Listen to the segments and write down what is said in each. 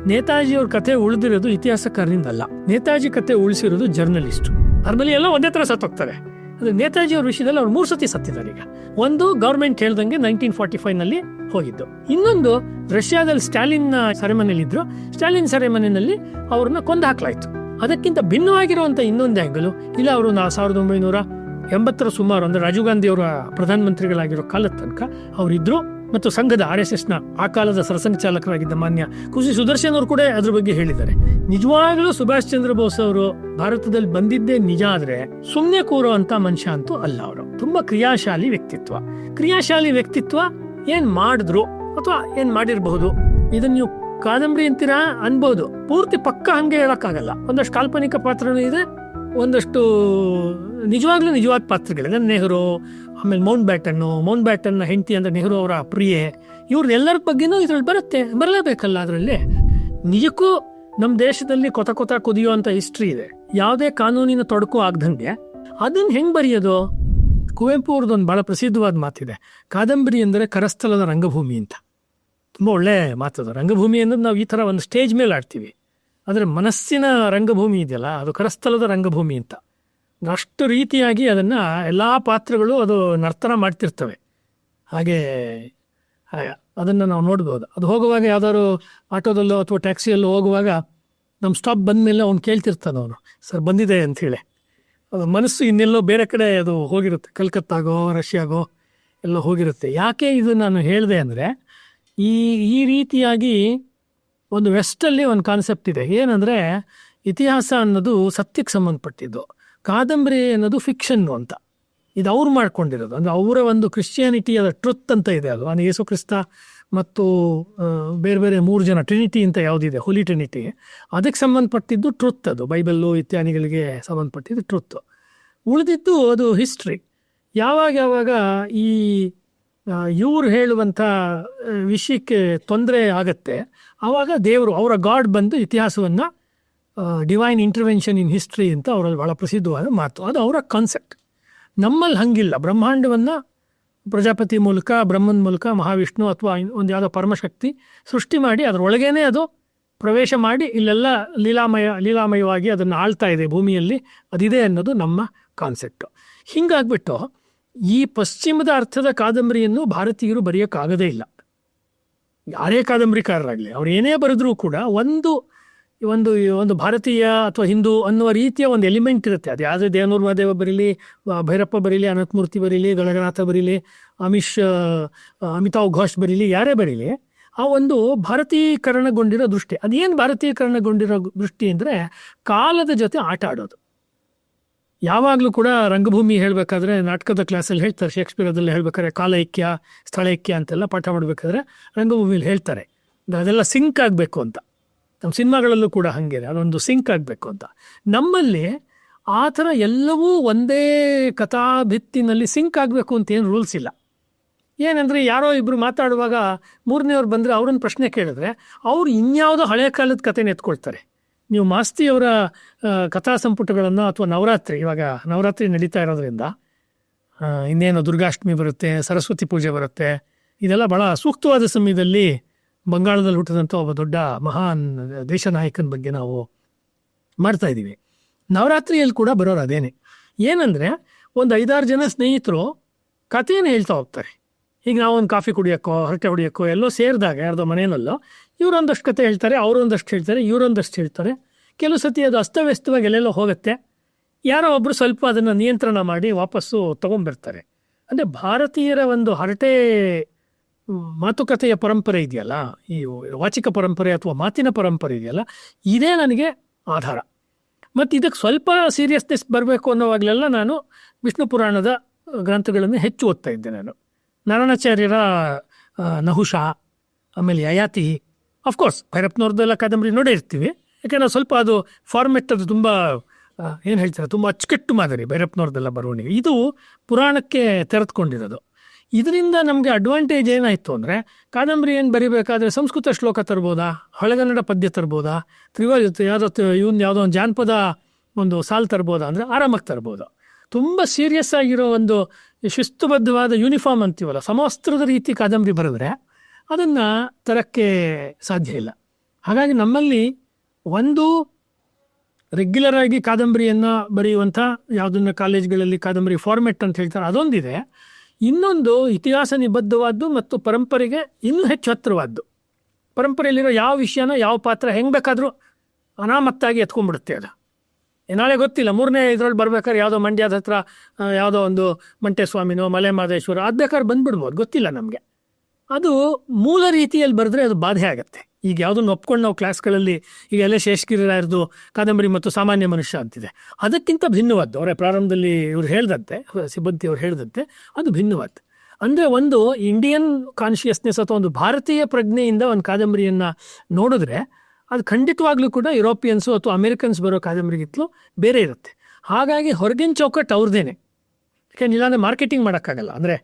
ನೇತಾಜಿಯವ್ರ ಕತೆ ಉಳಿದಿರೋದು ಇತಿಹಾಸಕಾರರಿಂದಲ್ಲ, ನೇತಾಜಿ ಕತೆ ಉಳಿಸಿರೋದು ಜರ್ನಲಿಸ್ಟ್. ನಾರ್ಮಲಿ ಎಲ್ಲ ಒಂದೇ ಥರ ಸತ್ತೋಗ್ತಾರೆ. ಅಂದರೆ ನೇತಾಜಿ ಅವ್ರ ವಿಷಯದಲ್ಲಿ ಅವ್ರು 3 ಸತಿ ಸತ್ತಿದ್ದಾರೆ. ಈಗ ಒಂದು ಗೌರ್ಮೆಂಟ್ ಹೇಳ್ದಂಗೆ 1945 ಹೋಗಿದ್ದು, ಇನ್ನೊಂದು ರಷ್ಯಾದಲ್ಲಿ ಸ್ಟಾಲಿನ್ ಸೆರೆಮನೆಯಲ್ಲಿ ಇದ್ರು, ಸ್ಟಾಲಿನ್ ಸೆರೆಮನೆಯಲ್ಲಿ ಅವ್ರನ್ನ ಕೊಂದು ಹಾಕ್ಲಾಯ್ತು. ಅದಕ್ಕಿಂತ ಭಿನ್ನವಾಗಿರುವಂಥ ಇನ್ನೊಂದು ಆ್ಯಂಗಲು, ಇಲ್ಲ ಅವರು 1980 ಸುಮಾರು ಅಂದರೆ ರಾಜೀವ್ ಗಾಂಧಿ ಅವರ ಪ್ರಧಾನಮಂತ್ರಿಗಳಾಗಿರೋ ಕಾಲದ ತನಕ ಅವರಿದ್ರು. ಮತ್ತು ಸಂಘದ RSSನ ಆ ಕಾಲದ ಸರಸಂಘಚಾಲಕರಾಗಿದ್ದ ಮಾನ್ಯ ಕುಸಿ ಸುದರ್ಶನ್ ಅವರು ಕೂಡ ಅದ್ರ ಬಗ್ಗೆ ಹೇಳಿದ್ದಾರೆ. ನಿಜವಾಗ್ಲೂ ಸುಭಾಷ್ ಚಂದ್ರ ಬೋಸ್ ಅವರು ಭಾರತದಲ್ಲಿ ಬಂದಿದ್ದೇ ನಿಜ ಆದ್ರೆ ಸುಮ್ಮನೆ ಕೂರುವಂತ ಮನುಷ್ಯ ಅಂತೂ ಅಲ್ಲ. ಅವರು ತುಂಬಾ ಕ್ರಿಯಾಶಾಲಿ ವ್ಯಕ್ತಿತ್ವ. ಏನ್ ಮಾಡಿದ್ರು ಅಥವಾ ಏನ್ ಮಾಡಿರಬಹುದು ಇದನ್ನ ನೀವು ಕಾದಂಬರಿ ಅಂತೀರಾ ಅನ್ಬೋದು. ಪೂರ್ತಿ ಪಕ್ಕ ಹಂಗೆ ಹೇಳಕ್ಕಾಗಲ್ಲ. ಒಂದಷ್ಟು ಕಾಲ್ಪನಿಕ ಪಾತ್ರನೂ ಇದೆ, ಒಂದಷ್ಟು ನಿಜವಾದ ಪಾತ್ರಗಳಿದೆ. ನೆಹರು, ಆಮೇಲೆ ಮೌಂಟ್ ಬ್ಯಾಟನ್ನ ಹೆಂಡತಿ ಅಂದ್ರೆ ನೆಹರು ಅವರ ಪ್ರಿಯೆ, ಇವ್ರನ್ನೆಲ್ಲರ ಬಗ್ಗೆನೂ ಇದ್ರಲ್ಲಿ ಬರಲೇಬೇಕಲ್ಲ. ಅದರಲ್ಲಿ ನಿಜಕ್ಕೂ ನಮ್ಮ ದೇಶದಲ್ಲಿ ಕೊತ ಕುದಿಯುವಂತ ಹಿಸ್ಟ್ರಿ ಇದೆ. ಯಾವುದೇ ಕಾನೂನಿನ ತೊಡಕು ಆಗ್ದಂಗೆ ಅದನ್ನ ಹೆಂಗ್ ಬರೆಯೋದು? ಕುವೆಂಪು ಅವ್ರದ್ದೊಂದು ಬಹಳ ಪ್ರಸಿದ್ಧವಾದ ಮಾತಿದೆ, ಕಾದಂಬರಿ ಅಂದರೆ ಕರಸ್ಥಲದ ರಂಗಭೂಮಿ ಅಂತ. ತುಂಬ ಒಳ್ಳೆ ಮಾತದು. ರಂಗಭೂಮಿ ಅನ್ನೋದು ನಾವು ಈ ಥರ ಒಂದು ಸ್ಟೇಜ್ ಮೇಲೆ ಆಡ್ತೀವಿ, ಆದರೆ ಮನಸ್ಸಿನ ರಂಗಭೂಮಿ ಇದೆಯಲ್ಲ ಅದು ಕರಸ್ಥಲದ ರಂಗಭೂಮಿ ಅಂತ. ಅಷ್ಟು ರೀತಿಯಾಗಿ ಅದನ್ನು ಎಲ್ಲ ಪಾತ್ರಗಳು ಅದು ನರ್ತನ ಮಾಡ್ತಿರ್ತವೆ. ಹಾಗೆ ಅದನ್ನು ನಾವು ನೋಡ್ಬೋದು. ಅದು ಹೋಗುವಾಗ ಯಾವ್ದಾದ್ರು ಆಟೋದಲ್ಲೋ ಅಥವಾ ಟ್ಯಾಕ್ಸಿಯಲ್ಲೋ ಹೋಗುವಾಗ ನಮ್ಮ ಸ್ಟಾಪ್ ಬಂದಮೇಲೆ ಅವ್ನು ಕೇಳ್ತಿರ್ತಾನೆ, ಅವನು ಸರ್ ಬಂದಿದೆ ಅಂಥೇಳಿ. ಅದು ಮನಸ್ಸು ಇನ್ನೆಲ್ಲೋ ಬೇರೆ ಕಡೆ ಅದು ಹೋಗಿರುತ್ತೆ, ಕಲ್ಕತ್ತಾಗೋ ರಷ್ಯಾಗೋ ಎಲ್ಲೋ ಹೋಗಿರುತ್ತೆ. ಯಾಕೆ ಇದು ನಾನು ಹೇಳಿದೆ ಅಂದರೆ, ಈ ರೀತಿಯಾಗಿ ಒಂದು ವೆಸ್ಟಲ್ಲಿ ಒಂದು ಕಾನ್ಸೆಪ್ಟ್ ಇದೆ. ಏನಂದರೆ ಇತಿಹಾಸ ಅನ್ನೋದು ಸತ್ಯಕ್ಕೆ ಸಂಬಂಧಪಟ್ಟಿದ್ದು, ಕಾದಂಬರಿ ಅನ್ನೋದು ಫಿಕ್ಷನ್ನು ಅಂತ. ಇದು ಅವ್ರು ಮಾಡ್ಕೊಂಡಿರೋದು. ಅಂದರೆ ಅವರ ಒಂದು ಕ್ರಿಶ್ಚಿಯಾನಿಟಿಯ ಟ್ರುತ್ ಅಂತ ಇದೆ. ಅದು ಅಂದರೆ ಯೇಸು ಕ್ರಿಸ್ತ ಮತ್ತು ಬೇರೆ 3 ಜನ ಟ್ರಿನಿಟಿ ಅಂತ ಯಾವುದಿದೆ, ಹೋಲಿ ಟ್ರಿನಿಟಿ, ಅದಕ್ಕೆ ಸಂಬಂಧಪಟ್ಟಿದ್ದು ಟ್ರುತ್. ಅದು ಬೈಬಲ್ಲು ಇತ್ಯಾದಿಗಳಿಗೆ ಸಂಬಂಧಪಟ್ಟಿದ್ದು ಟ್ರುತ್. ಉಳಿದಿದ್ದು ಅದು ಹಿಸ್ಟ್ರಿ. ಯಾವಾಗ ಈ ಇವ್ರು ಹೇಳುವಂಥ ವಿಷಯಕ್ಕೆ ತೊಂದರೆ ಆಗತ್ತೆ, ಆವಾಗ ದೇವರು, ಅವರ ಗಾಡ್ ಬಂದು ಇತಿಹಾಸವನ್ನು ಡಿವೈನ್ ಇಂಟರ್ವೆನ್ಷನ್ ಇನ್ ಹಿಸ್ಟ್ರಿ ಅಂತ ಅವರಲ್ಲಿ ಭಾಳ ಪ್ರಸಿದ್ಧವಾದ ಮಾತು. ಅದು ಅವರ ಕಾನ್ಸೆಪ್ಟ್. ನಮ್ಮಲ್ಲಿ ಹಂಗಿಲ್ಲ. ಬ್ರಹ್ಮಾಂಡವನ್ನು ಪ್ರಜಾಪತಿ ಮೂಲಕ, ಬ್ರಹ್ಮನ ಮೂಲಕ, ಮಹಾವಿಷ್ಣು ಅಥವಾ ಒಂದು ಯಾವುದೋ ಪರಮಶಕ್ತಿ ಸೃಷ್ಟಿ ಮಾಡಿ ಅದರೊಳಗೇನೆ ಅದು ಪ್ರವೇಶ ಮಾಡಿ ಇಲ್ಲೆಲ್ಲ ಲೀಲಾಮಯವಾಗಿ ಅದನ್ನು ಆಳ್ತಾ ಇದೆ ಭೂಮಿಯಲ್ಲಿ, ಅದಿದೆ ಅನ್ನೋದು ನಮ್ಮ ಕಾನ್ಸೆಪ್ಟು. ಹೀಗಾಗ್ಬಿಟ್ಟು ಈ ಪಶ್ಚಿಮದ ಅರ್ಥದ ಕಾದಂಬರಿಯನ್ನು ಭಾರತೀಯರು ಬರೆಯೋಕ್ಕಾಗದೇ ಇಲ್ಲ. ಯಾರೇ ಕಾದಂಬರಿಕಾರರಾಗಲಿ ಅವ್ರು ಏನೇ ಬರೆದ್ರೂ ಕೂಡ ಒಂದು ಭಾರತೀಯ ಅಥವಾ ಹಿಂದೂ ಅನ್ನುವ ರೀತಿಯ ಒಂದು ಎಲಿಮೆಂಟ್ ಇರುತ್ತೆ. ಅದು ಯಾವುದೇ ದೇವನೂರು ಮಹಾದೇವ ಬರೀಲಿ, ಭೈರಪ್ಪ ಬರೀಲಿ, ಅನಂತಮೂರ್ತಿ ಬರೀಲಿ, ಗಳಗನಾಥ ಬರೀಲಿ, ಅಮಿತಾವ್ ಘೋಷ್ ಬರೀಲಿ, ಯಾರೇ ಬರೀಲಿ, ಆ ಒಂದು ಭಾರತೀಕರಣಗೊಂಡಿರೋ ದೃಷ್ಟಿ. ಅದೇನು ಭಾರತೀಕರಣಗೊಂಡಿರೋ ದೃಷ್ಟಿ ಅಂದರೆ ಕಾಲದ ಜೊತೆ ಆಟ ಆಡೋದು. ಯಾವಾಗಲೂ ಕೂಡ ರಂಗಭೂಮಿ ಹೇಳಬೇಕಾದ್ರೆ ನಾಟಕದ ಕ್ಲಾಸಲ್ಲಿ ಹೇಳ್ತಾರೆ, ಶೇಕ್ಸ್ಪಿಯರದಲ್ಲಿ ಹೇಳ್ಬೇಕಾದ್ರೆ ಕಾಲೈಕ್ಯ ಸ್ಥಳೈಕ್ಯ ಅಂತೆಲ್ಲ ಪಾಠ ಮಾಡಬೇಕಾದ್ರೆ ರಂಗಭೂಮಿಯಲ್ಲಿ ಹೇಳ್ತಾರೆ ಅದೆಲ್ಲ ಸಿಂಕ್ ಆಗಬೇಕು ಅಂತ. ನಮ್ಮ ಸಿನಿಮಾಗಳಲ್ಲೂ ಕೂಡ ಹಾಗೆ ಅದೊಂದು ಸಿಂಕ್ ಆಗಬೇಕು ಅಂತ. ನಮ್ಮಲ್ಲಿ ಆ ಥರ ಎಲ್ಲವೂ ಒಂದೇ ಕಥಾಭಿತ್ತಿನಲ್ಲಿ ಸಿಂಕ್ ಆಗಬೇಕು ಅಂತ ಏನು ರೂಲ್ಸ್ ಇಲ್ಲ. ಏನಂದರೆ ಯಾರೋ ಇಬ್ಬರು ಮಾತಾಡುವಾಗ 3ನೇವ್ರು ಬಂದರೆ ಅವ್ರನ್ನ ಪ್ರಶ್ನೆ ಕೇಳಿದ್ರೆ ಅವ್ರು ಇನ್ಯಾವುದೋ ಹಳೆಯ ಕಾಲದ ಕಥೆನ ಎತ್ಕೊಳ್ತಾರೆ. ನೀವು ಮಾಸ್ತಿಯವರ ಕಥಾ ಸಂಪುಟಗಳನ್ನು ಅಥವಾ ಇವಾಗ ನವರಾತ್ರಿ ನಡೀತಾ ಇರೋದ್ರಿಂದ ಇನ್ನೇನು ದುರ್ಗಾಷ್ಟಮಿ ಬರುತ್ತೆ, ಸರಸ್ವತಿ ಪೂಜೆ ಬರುತ್ತೆ, ಇದೆಲ್ಲ ಭಾಳ ಸೂಕ್ತವಾದ ಸಮಯದಲ್ಲಿ ಬಂಗಾಳದಲ್ಲಿ ಹುಟ್ಟಿದಂಥ ಒಬ್ಬ ದೊಡ್ಡ ಮಹಾನ್ ದೇಶ ನಾಯಕನ ಬಗ್ಗೆ ನಾವು ಮಾಡ್ತಾ ಇದ್ದೀವಿ. ನವರಾತ್ರಿಯಲ್ಲಿ ಕೂಡ ಬರೋರು ಅದೇನೆ. ಏನಂದರೆ ಒಂದು 5-6 ಜನ ಸ್ನೇಹಿತರು ಕಥೆಯನ್ನು ಹೇಳ್ತಾ ಹೋಗ್ತಾರೆ. ಈಗ ನಾವೊಂದು ಕಾಫಿ ಕುಡಿಯೋಕ್ಕೋ ಹರಟೆ ಹೊಡಿಯೋಕ್ಕೋ ಎಲ್ಲೋ ಸೇರಿದಾಗ ಯಾರ್ದೋ ಮನೆಯಲ್ಲೋ ಇವರೊಂದಷ್ಟು ಕತೆ ಹೇಳ್ತಾರೆ, ಅವರೊಂದಷ್ಟು ಹೇಳ್ತಾರೆ, ಇವರೊಂದಷ್ಟು ಹೇಳ್ತಾರೆ. ಕೆಲವು ಸತಿ ಅದು ಅಸ್ತವ್ಯಸ್ತವಾಗಿ ಎಲ್ಲೆಲ್ಲೋ ಹೋಗುತ್ತೆ. ಯಾರೋ ಒಬ್ಬರು ಸ್ವಲ್ಪ ಅದನ್ನು ನಿಯಂತ್ರಣ ಮಾಡಿ ವಾಪಸ್ಸು ತೊಗೊಂಡ್ಬರ್ತಾರೆ. ಅಂದರೆ ಭಾರತೀಯರ ಒಂದು ಹರಟೆ ಮಾತುಕತೆಯ ಪರಂಪರೆ ಇದೆಯಲ್ಲ, ಈ ವಾಚಿಕ ಪರಂಪರೆ ಅಥವಾ ಮಾತಿನ ಪರಂಪರೆ ಇದೆಯಲ್ಲ, ಇದೇ ನನಗೆ ಆಧಾರ. ಮತ್ತು ಇದಕ್ಕೆ ಸ್ವಲ್ಪ ಸೀರಿಯಸ್ನೆಸ್ ಬರಬೇಕು ಅನ್ನೋವಾಗಲೆಲ್ಲ ನಾನು ವಿಷ್ಣು ಪುರಾಣದ ಗ್ರಂಥಗಳನ್ನು ಹೆಚ್ಚು ಓದ್ತಾ ಇದ್ದೆ. ನಾನು ನಾರಾಯಣಾಚಾರ್ಯರ ನಹುಷ, ಆಮೇಲೆ ಯಯಾತಿ, ಅಫ್ಕೋರ್ಸ್ ಭೈರಪ್ಪನವ್ರದ್ದೆಲ್ಲ ಕಾದಂಬರಿ ನೋಡೇ ಇರ್ತೀವಿ. ಯಾಕೆಂದರೆ ಸ್ವಲ್ಪ ಅದು ಫಾರ್ಮೆಟ್ ಅದು ತುಂಬ ಏನು ಹೇಳ್ತಾರೆ, ತುಂಬ ಅಚ್ಚುಕಟ್ಟು ಮಾದರಿ ಭೈರಪ್ಪನವ್ರದ್ದೆಲ್ಲ ಬರವಣಿಗೆ. ಇದು ಪುರಾಣಕ್ಕೆ ತೆರೆದುಕೊಂಡಿರೋದು. ಇದರಿಂದ ನಮಗೆ ಅಡ್ವಾಂಟೇಜ್ ಏನಾಯಿತು ಅಂದರೆ, ಕಾದಂಬರಿ ಏನು ಬರಿಬೇಕಾದ್ರೆ ಸಂಸ್ಕೃತ ಶ್ಲೋಕ ತರ್ಬೋದಾ, ಹಳೆಗನ್ನಡ ಪದ್ಯ ತರ್ಬೋದಾ, ಯಾವುದೋ ಒಂದು ಜಾನಪದ ಒಂದು ಸಾಲು ತರ್ಬೋದಾ ಅಂದರೆ ಆರಾಮಾಗಿ ತರ್ಬೋದು. ತುಂಬ ಸೀರಿಯಸ್ ಆಗಿರೋ ಒಂದು ಶಿಸ್ತುಬದ್ಧವಾದ ಯೂನಿಫಾರ್ಮ್ ಅಂತೀವಲ್ಲ, ಸಮವಸ್ತ್ರದ ರೀತಿ ಕಾದಂಬರಿ ಬರೆದ್ರೆ ಅದನ್ನು ತರಕ್ಕೆ ಸಾಧ್ಯ ಇಲ್ಲ. ಹಾಗಾಗಿ ನಮ್ಮಲ್ಲಿ ಒಂದು ರೆಗ್ಯುಲರ್ ಆಗಿ ಕಾದಂಬರಿಯನ್ನು ಬರೆಯುವಂಥ ಯಾವುದನ್ನ ಕಾಲೇಜ್ಗಳಲ್ಲಿ ಕಾದಂಬರಿ ಫಾರ್ಮೆಟ್ ಅಂತ ಹೇಳ್ತಾರೆ ಅದೊಂದಿದೆ. ಇನ್ನೊಂದು ಇತಿಹಾಸ ನಿಬದ್ಧವಾದ್ದು ಮತ್ತು ಪರಂಪರೆಗೆ ಇನ್ನೂ ಹೆಚ್ಚು ಹತ್ತಿರವಾದ್ದು. ಪರಂಪರೆಯಲ್ಲಿರೋ ಯಾವ ವಿಷಯನ ಯಾವ ಪಾತ್ರ ಹೆಂಗೆ ಬೇಕಾದರೂ ಅನಾಮತ್ತಾಗಿ ಎತ್ಕೊಂಡ್ಬಿಡುತ್ತೆ ಅದು. ನಾಳೆ ಗೊತ್ತಿಲ್ಲ, 3ನೇ ಇದರಲ್ಲಿ ಬರ್ಬೇಕಾದ್ರೆ ಯಾವುದೋ ಮಂಡ್ಯದ ಹತ್ರ ಯಾವುದೋ ಒಂದು ಮಂಟೇಸ್ವಾಮಿನೋ ಮಲೆ ಮಹದೇಶ್ವರ ಅದು ಬೇಕಾದ್ರೆ ಬಂದುಬಿಡ್ಬೋದು, ಗೊತ್ತಿಲ್ಲ ನಮಗೆ. ಅದು ಮೂಲ ರೀತಿಯಲ್ಲಿ ಬರೆದ್ರೆ ಅದು ಬಾಧೆ ಆಗುತ್ತೆ. ಈಗ ಯಾವುದನ್ನು ಒಪ್ಕೊಂಡು ನಾವು ಕ್ಲಾಸ್ಗಳಲ್ಲಿ ಈಗ ಎಲ್ಲ ಶೇಷಗಿರಿರಾಯರದು ಕಾದಂಬರಿ ಮತ್ತು ಸಾಮಾನ್ಯ ಮನುಷ್ಯ ಅಂತಿದೆ, ಅದಕ್ಕಿಂತ ಭಿನ್ನವಾದ್ದು. ಅವರೇ ಪ್ರಾರಂಭದಲ್ಲಿ ಇವ್ರು ಹೇಳ್ದಂತೆ, ಸಿಬ್ಬಂದಿ ಅವ್ರು ಹೇಳ್ದಂತೆ ಅದು ಭಿನ್ನವಾದ್ದು. ಅಂದರೆ ಒಂದು ಇಂಡಿಯನ್ ಕಾನ್ಷಿಯಸ್ನೆಸ್ ಅಥವಾ ಒಂದು ಭಾರತೀಯ ಪ್ರಜ್ಞೆಯಿಂದ ಒಂದು ಕಾದಂಬರಿಯನ್ನು ನೋಡಿದ್ರೆ ಅದು ಖಂಡಿತವಾಗ್ಲೂ ಕೂಡ ಯುರೋಪಿಯನ್ಸು ಅಥವಾ ಅಮೇರಿಕನ್ಸ್ ಬರೋ ಕಾದಂಬರಿಗಿಂತಲೂ ಬೇರೆ ಇರುತ್ತೆ. ಹಾಗಾಗಿ ಹೊರಗಿನ ಚೌಕಟ್ಟು ಅವ್ರದ್ದೇನೆ, ಯಾಕೆಂದ್ರೆ ಇಲ್ಲಾಂದರೆ ಮಾರ್ಕೆಟಿಂಗ್ ಮಾಡೋಕ್ಕಾಗಲ್ಲ. ಅಂದರೆ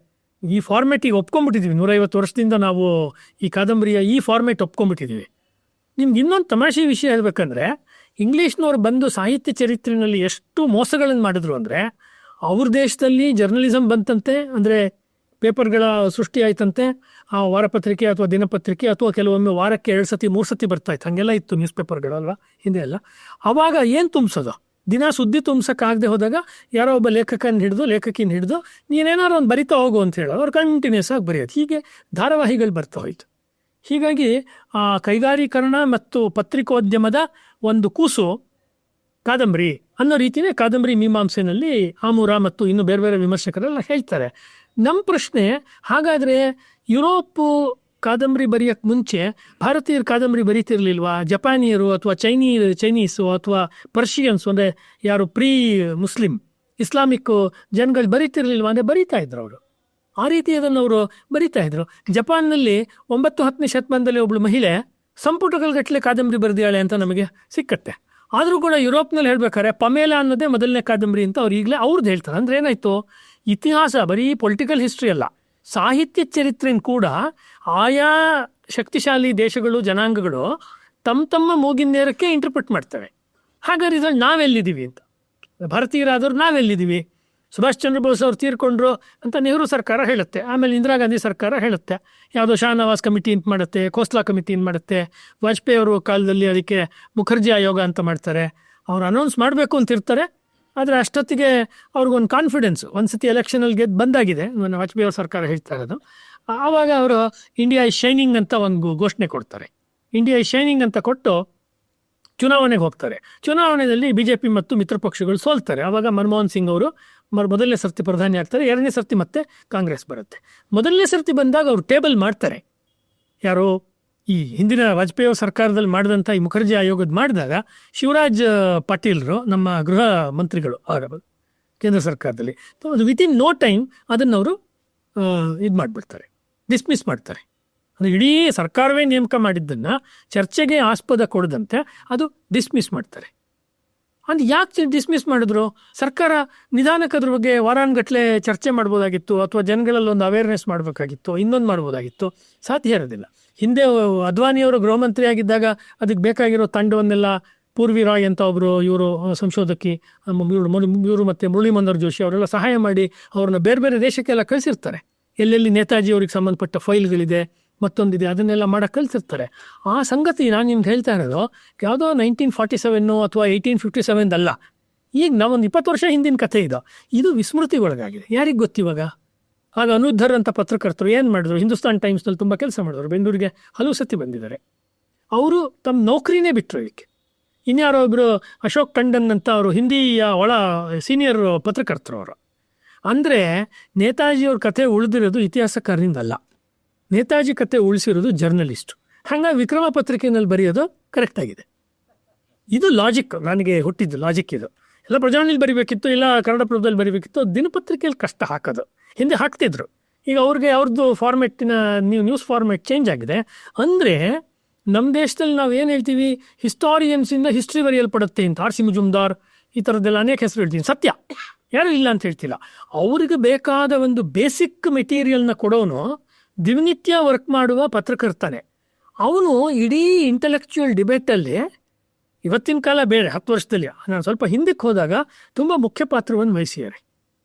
ಈ ಫಾರ್ಮೆಟ್ ಈಗ ಒಪ್ಕೊಂಡ್ಬಿಟ್ಟಿದ್ದೀವಿ, 150 ವರ್ಷದಿಂದ ನಾವು ಈ ಕಾದಂಬರಿಯ ಈ ಫಾರ್ಮೆಟ್ ಒಪ್ಕೊಂಡ್ಬಿಟ್ಟಿದ್ದೀವಿ. ನಿಮ್ಗೆ ಇನ್ನೊಂದು ತಮಾಷೆ ವಿಷಯ ಹೇಳ್ಬೇಕಂದ್ರೆ, ಇಂಗ್ಲೀಷ್ನವ್ರು ಬಂದು ಸಾಹಿತ್ಯ ಚರಿತ್ರೆಯಲ್ಲಿ ಎಷ್ಟು ಮೋಸಗಳನ್ನು ಮಾಡಿದ್ರು ಅಂದರೆ, ಅವ್ರ ದೇಶದಲ್ಲಿ ಜರ್ನಲಿಸಮ್ ಬಂತಂತೆ, ಅಂದರೆ ಪೇಪರ್ಗಳ ಸೃಷ್ಟಿ ಆಯ್ತಂತೆ, ಆ ವಾರಪತ್ರಿಕೆ ಅಥವಾ ದಿನಪತ್ರಿಕೆ ಅಥವಾ ಕೆಲವೊಮ್ಮೆ ವಾರಕ್ಕೆ 2 ಸತಿ 3 ಸತಿ ಬರ್ತಾಯಿತ್ತು, ಹಾಗೆಲ್ಲ ಇತ್ತು ನ್ಯೂಸ್ ಪೇಪರ್ಗಳು ಅಲ್ವಾ ಹಿಂದೆ ಎಲ್ಲ. ಆವಾಗ ಏನು ತುಂಬಿಸೋದು, ದಿನ ಸುದ್ದಿ ತುಂಬಿಸೋಕ್ಕಾಗದೆ ಹೋದಾಗ ಯಾರೋ ಒಬ್ಬ ಲೇಖಕಿನ ಹಿಡಿದು ನೀನೇನಾರು ಒಂದು ಬರಿತಾ ಹೋಗು ಅಂತ ಹೇಳೋದು, ಅವ್ರು ಕಂಟಿನ್ಯೂಸ್ ಆಗಿ ಬರೆಯೋದು. ಹೀಗೆ ಧಾರಾವಾಹಿಗಳು ಬರ್ತಾ ಹೋಯ್ತು. ಹೀಗಾಗಿ ಆ ಕೈಗಾರೀಕರಣ ಮತ್ತು ಪತ್ರಿಕೋದ್ಯಮದ ಒಂದು ಕೂಸು ಕಾದಂಬರಿ ಅನ್ನೋ ರೀತಿಯೇ ಕಾದಂಬರಿ ಮೀಮಾಂಸೆನಲ್ಲಿ ಆಮೂರ ಮತ್ತು ಇನ್ನು ಬೇರೆ ಬೇರೆ ವಿಮರ್ಶಕರೆಲ್ಲ ಹೇಳ್ತಾರೆ. ನಮ್ಮ ಪ್ರಶ್ನೆ, ಹಾಗಾದರೆ ಯುರೋಪು ಕಾದಂಬರಿ ಬರೆಯೋಕ್ಕೆ ಮುಂಚೆ ಭಾರತೀಯರು ಕಾದಂಬರಿ ಬರೀತಿರ್ಲಿಲ್ವಾ? ಜಪಾನಿಯರು ಅಥವಾ ಚೈನೀಸು ಅಥವಾ ಪರ್ಷಿಯನ್ಸು, ಅಂದರೆ ಯಾರು ಪ್ರೀ ಮುಸ್ಲಿಂ ಇಸ್ಲಾಮಿಕ್ ಜನಗಳು ಬರೀತಿರ್ಲಿಲ್ವಾ? ಅಂದರೆ ಬರೀತಾ ಇದ್ರು ಅವರು. ಆ ರೀತಿ ಅದನ್ನು ಅವರು ಬರೀತಾ ಇದ್ರು. ಜಪಾನ್ನಲ್ಲಿ 9-10ನೇ ಶತಮಾನದಲ್ಲಿ ಒಬ್ಬಳು ಮಹಿಳೆ ಸಂಪುಟಗಟ್ಟಲೆ ಕಾದಂಬರಿ ಬರೆದಿಯಾಳೆ ಅಂತ ನಮಗೆ ಸಿಕ್ಕತ್ತೆ. ಆದರೂ ಕೂಡ ಯುರೋಪ್ನಲ್ಲಿ ಹೇಳ್ಬೇಕಾದ್ರೆ ಪಮೇಲ ಅನ್ನೋದೇ ಮೊದಲನೇ ಕಾದಂಬರಿ ಅಂತ ಅವ್ರು ಈಗಲೇ ಅವ್ರದ್ದು ಹೇಳ್ತಾರೆ. ಅಂದರೆ ಏನಾಯಿತು, ಇತಿಹಾಸ ಬರೀ ಪೊಲಿಟಿಕಲ್ ಹಿಸ್ಟ್ರಿ ಅಲ್ಲ, ಸಾಹಿತ್ಯ ಚರಿತ್ರೆನ ಕೂಡ ಆಯಾ ಶಕ್ತಿಶಾಲಿ ದೇಶಗಳು ಜನಾಂಗಗಳು ತಮ್ಮ ಮೂಗಿನ ನೇರಕ್ಕೆ ಇಂಟರ್ಪ್ರಿಟ್ ಮಾಡ್ತವೆ. ಹಾಗಾದ್ರೆ ಇದ್ರಲ್ಲಿ ನಾವೆಲ್ಲಿದ್ದೀವಿ ಅಂತ, ಭಾರತೀಯರಾದವ್ರು ನಾವೆಲ್ಲಿದ್ದೀವಿ? ಸುಭಾಷ್ ಚಂದ್ರ ಬೋಸ್ ಅವ್ರು ತೀರ್ಕೊಂಡ್ರು ಅಂತ ನೆಹರು ಸರ್ಕಾರ ಹೇಳುತ್ತೆ, ಆಮೇಲೆ ಇಂದಿರಾ ಗಾಂಧಿ ಸರ್ಕಾರ ಹೇಳುತ್ತೆ, ಯಾವುದೋ ಶಹನವಾಜ್ ಕಮಿಟಿ ಅಂತ ಮಾಡುತ್ತೆ, ಖೋಸ್ಲಾ ಕಮಿಟಿ ಅಂತ ಮಾಡುತ್ತೆ, ವಾಜಪೇಯಿ ಅವರು ಕಾಲದಲ್ಲಿ ಅದಕ್ಕೆ ಮುಖರ್ಜಿ ಆಯೋಗ ಅಂತ ಮಾಡ್ತಾರೆ. ಅವ್ರು ಅನೌನ್ಸ್ ಮಾಡಬೇಕು ಅಂತಿರ್ತಾರೆ, ಆದರೆ ಅಷ್ಟೊತ್ತಿಗೆ ಅವ್ರಿಗೊಂದು ಕಾನ್ಫಿಡೆನ್ಸ್, ಒಂದು ಸತಿ ಎಲೆಕ್ಷನಲ್ಲಿ ಗೆದ್ದು ಬಂದಾಗಿದೆ, ವಾಜಪೇಯಿ ಅವ್ರ ಸರ್ಕಾರ ಹೇಳ್ತಾ ಇರೋದು. ಆವಾಗ ಅವರು ಇಂಡಿಯಾ ಇಸ್ ಶೈನಿಂಗ್ ಅಂತ ಒಂದು ಘೋಷಣೆ ಕೊಡ್ತಾರೆ. ಇಂಡಿಯಾ ಇಸ್ ಶೈನಿಂಗ್ ಅಂತ ಕೊಟ್ಟು ಚುನಾವಣೆಗೆ ಹೋಗ್ತಾರೆ. ಚುನಾವಣೆಯಲ್ಲಿ BJP ಮತ್ತು ಮಿತ್ರ ಪಕ್ಷಗಳು ಸೋಲ್ತಾರೆ. ಆವಾಗ ಮನಮೋಹನ್ ಸಿಂಗ್ ಅವರು ಮೊದಲನೇ ಸರ್ತಿ ಪ್ರಧಾನಿ ಆಗ್ತಾರೆ, 2ನೇ ಸರ್ತಿ ಮತ್ತೆ ಕಾಂಗ್ರೆಸ್ ಬರುತ್ತೆ. ಮೊದಲನೇ ಸರ್ತಿ ಬಂದಾಗ ಅವರು ಟೇಬಲ್ ಮಾಡ್ತಾರೆ, ಯಾರೋ ಈ ಹಿಂದಿನ ವಾಜಪೇಯಿ ಅವ್ರ ಸರ್ಕಾರದಲ್ಲಿ ಮಾಡಿದಂಥ ಈ ಮುಖರ್ಜಿ ಆಯೋಗದ ಮಾಡಿದಾಗ ಶಿವರಾಜ್ ಪಾಟೀಲ್ರು ನಮ್ಮ ಗೃಹ ಮಂತ್ರಿಗಳು ಆಗ ಕೇಂದ್ರ ಸರ್ಕಾರದಲ್ಲಿ, ಅದು ವಿತಿನ್ ನೋ ಟೈಮ್ ಅದನ್ನು ಅವರು ಇದು ಮಾಡಿಬಿಡ್ತಾರೆ, ಡಿಸ್ಮಿಸ್ ಮಾಡ್ತಾರೆ. ಅದು ಇಡೀ ಸರ್ಕಾರವೇ ನೇಮಕ ಮಾಡಿದ್ದನ್ನು ಚರ್ಚೆಗೆ ಆಸ್ಪದ ಕೊಡದಂತೆ ಅದು ಡಿಸ್ಮಿಸ್ ಮಾಡ್ತಾರೆ. ಅದು ಯಾಕೆ ಡಿಸ್ಮಿಸ್ ಮಾಡಿದ್ರು? ಸರ್ಕಾರ ನಿಧಾನಕ್ಕೆ ಅದ್ರ ಬಗ್ಗೆ ವಾರಾನ್ಗಟ್ಟಲೆ ಚರ್ಚೆ ಮಾಡ್ಬೋದಾಗಿತ್ತು, ಅಥವಾ ಜನಗಳಲ್ಲಿ ಒಂದು ಅವೇರ್ನೆಸ್ ಮಾಡಬೇಕಾಗಿತ್ತು, ಇನ್ನೊಂದು ಮಾಡ್ಬೋದಾಗಿತ್ತು. ಸಾಧ್ಯ ಇರೋದಿಲ್ಲ. ಹಿಂದೆ ಅದ್ವಾನಿಯವರು ಗೃಹ ಮಂತ್ರಿ ಆಗಿದ್ದಾಗ ಅದಕ್ಕೆ ಬೇಕಾಗಿರೋ ತಂಡವನ್ನೆಲ್ಲ ಪೂರ್ವಿ ರಾಯ್ ಅಂತ ಒಬ್ಬರು ಇವರು ಸಂಶೋಧಕಿ, ಇವರು ಮತ್ತು ಮುರಳಿ ಮನೋಹರ್ ಜೋಶಿ ಅವರೆಲ್ಲ ಸಹಾಯ ಮಾಡಿ ಅವ್ರನ್ನ ಬೇರೆ ಬೇರೆ ದೇಶಕ್ಕೆಲ್ಲ ಕಳಿಸಿರ್ತಾರೆ. ಎಲ್ಲೆಲ್ಲಿ ನೇತಾಜಿ ಅವ್ರಿಗೆ ಸಂಬಂಧಪಟ್ಟ ಫೈಲ್ಗಳಿದೆ, ಮತ್ತೊಂದಿದೆ, ಅದನ್ನೆಲ್ಲ ಮಾಡೋಕ್ಕೆ ಕಲಿಸಿರ್ತಾರೆ. ಆ ಸಂಗತಿ ನಾನು ನಿಮ್ಗೆ ಹೇಳ್ತಾ ಇರೋದು ಯಾವುದೋ 1947 ಅಥವಾ 1857 ಅಲ್ಲ, ಈಗ ನಾವೊಂದು 20 ವರ್ಷ ಹಿಂದಿನ ಕಥೆ ಇದು ವಿಸ್ಮೃತಿಗೊಳಗಾಗಿದೆ. ಯಾರಿಗೆ ಗೊತ್ತಿವಾಗ? ಆಗ ಅನುಧರ್ ಅಂತ ಪತ್ರಕರ್ತರು ಏನು ಮಾಡಿದ್ರು, ಹಿಂದೂಸ್ತಾನ್ ಟೈಮ್ಸ್ನಲ್ಲಿ ತುಂಬ ಕೆಲಸ ಮಾಡಿದ್ರು, ಬೆಂಗಳೂರಿಗೆ ಹಲವು ಸತಿ ಬಂದಿದ್ದಾರೆ. ಅವರು ತಮ್ಮ ನೌಕರಿನೇ ಬಿಟ್ಟರು ಇದಕ್ಕೆ. ಇನ್ಯಾರೋ ಒಬ್ಬರು ಅಶೋಕ್ ಟಂಡನ್ ಅಂತ ಅವರು ಹಿಂದಿಯ ಸೀನಿಯರ್ ಪತ್ರಕರ್ತರು ಅವರು. ಅಂದರೆ ನೇತಾಜಿಯವ್ರ ಕಥೆ ಉಳಿದಿರೋದು ಇತಿಹಾಸಕಾರರಿಂದಲ್ಲ, ನೇತಾಜಿ ಕತೆ ಉಳಿಸಿರೋದು ಜರ್ನಲಿಸ್ಟು. ಹಾಗಾಗಿ ವಿಕ್ರಮ ಪತ್ರಿಕೆಯಲ್ಲಿ ಬರೆಯೋದು ಕರೆಕ್ಟಾಗಿದೆ. ಇದು ಲಾಜಿಕ್, ನನಗೆ ಹುಟ್ಟಿದ್ದು ಲಾಜಿಕ್ ಇದು. ಎಲ್ಲ ಪ್ರಜಾವಾಣಿಯಲ್ಲಿ ಬರಿಬೇಕಿತ್ತು, ಇಲ್ಲ ಕನ್ನಡಪ್ರಭದಲ್ಲಿ ಬರಿಬೇಕಿತ್ತು, ದಿನಪತ್ರಿಕೆಯಲ್ಲಿ ಕಷ್ಟ ಹಾಕೋದು. ಹಿಂದೆ ಹಾಕ್ತಿದ್ರು, ಈಗ ಅವ್ರದ್ದು ಫಾರ್ಮೆಟ್ಟಿನ ನ್ಯೂಸ್ ಫಾರ್ಮೆಟ್ ಚೇಂಜ್ ಆಗಿದೆ. ಅಂದರೆ ನಮ್ಮ ದೇಶದಲ್ಲಿ ನಾವು ಏನು ಹೇಳ್ತೀವಿ, ಹಿಸ್ಟಾರಿಯನ್ಸಿಂದ ಹಿಸ್ಟ್ರಿ ಬರೆಯಲ್ಪಡುತ್ತೆ ಅಂತ R.C. ಮುಜುಮ್ದಾರ್ ಈ ಥರದ್ದೆಲ್ಲ ಅನೇಕ ಹೆಸರು ಹೇಳ್ತೀನಿ. ಸತ್ಯ, ಯಾರೂ ಇಲ್ಲ ಅಂತ ಹೇಳ್ತಿಲ್ಲ. ಅವ್ರಿಗೆ ಬೇಕಾದ ಒಂದು ಬೇಸಿಕ್ ಮೆಟೀರಿಯಲ್ನ ಕೊಡೋನು ದಿನನಿತ್ಯ ವರ್ಕ್ ಮಾಡುವ ಪತ್ರಕರ್ತನೆ. ಅವನು ಇಡೀ ಇಂಟೆಲೆಕ್ಚುಯಲ್ ಡಿಬೇಟಲ್ಲಿ ಇವತ್ತಿನ ಕಾಲ ಬೇರೆ, 10 ವರ್ಷದಲ್ಲಿ ನಾನು ಸ್ವಲ್ಪ ಹಿಂದಕ್ಕೆ ಹೋದಾಗ ತುಂಬ ಮುಖ್ಯ ಪಾತ್ರವನ್ನು ವಹಿಸಿದ್ದಾರೆ.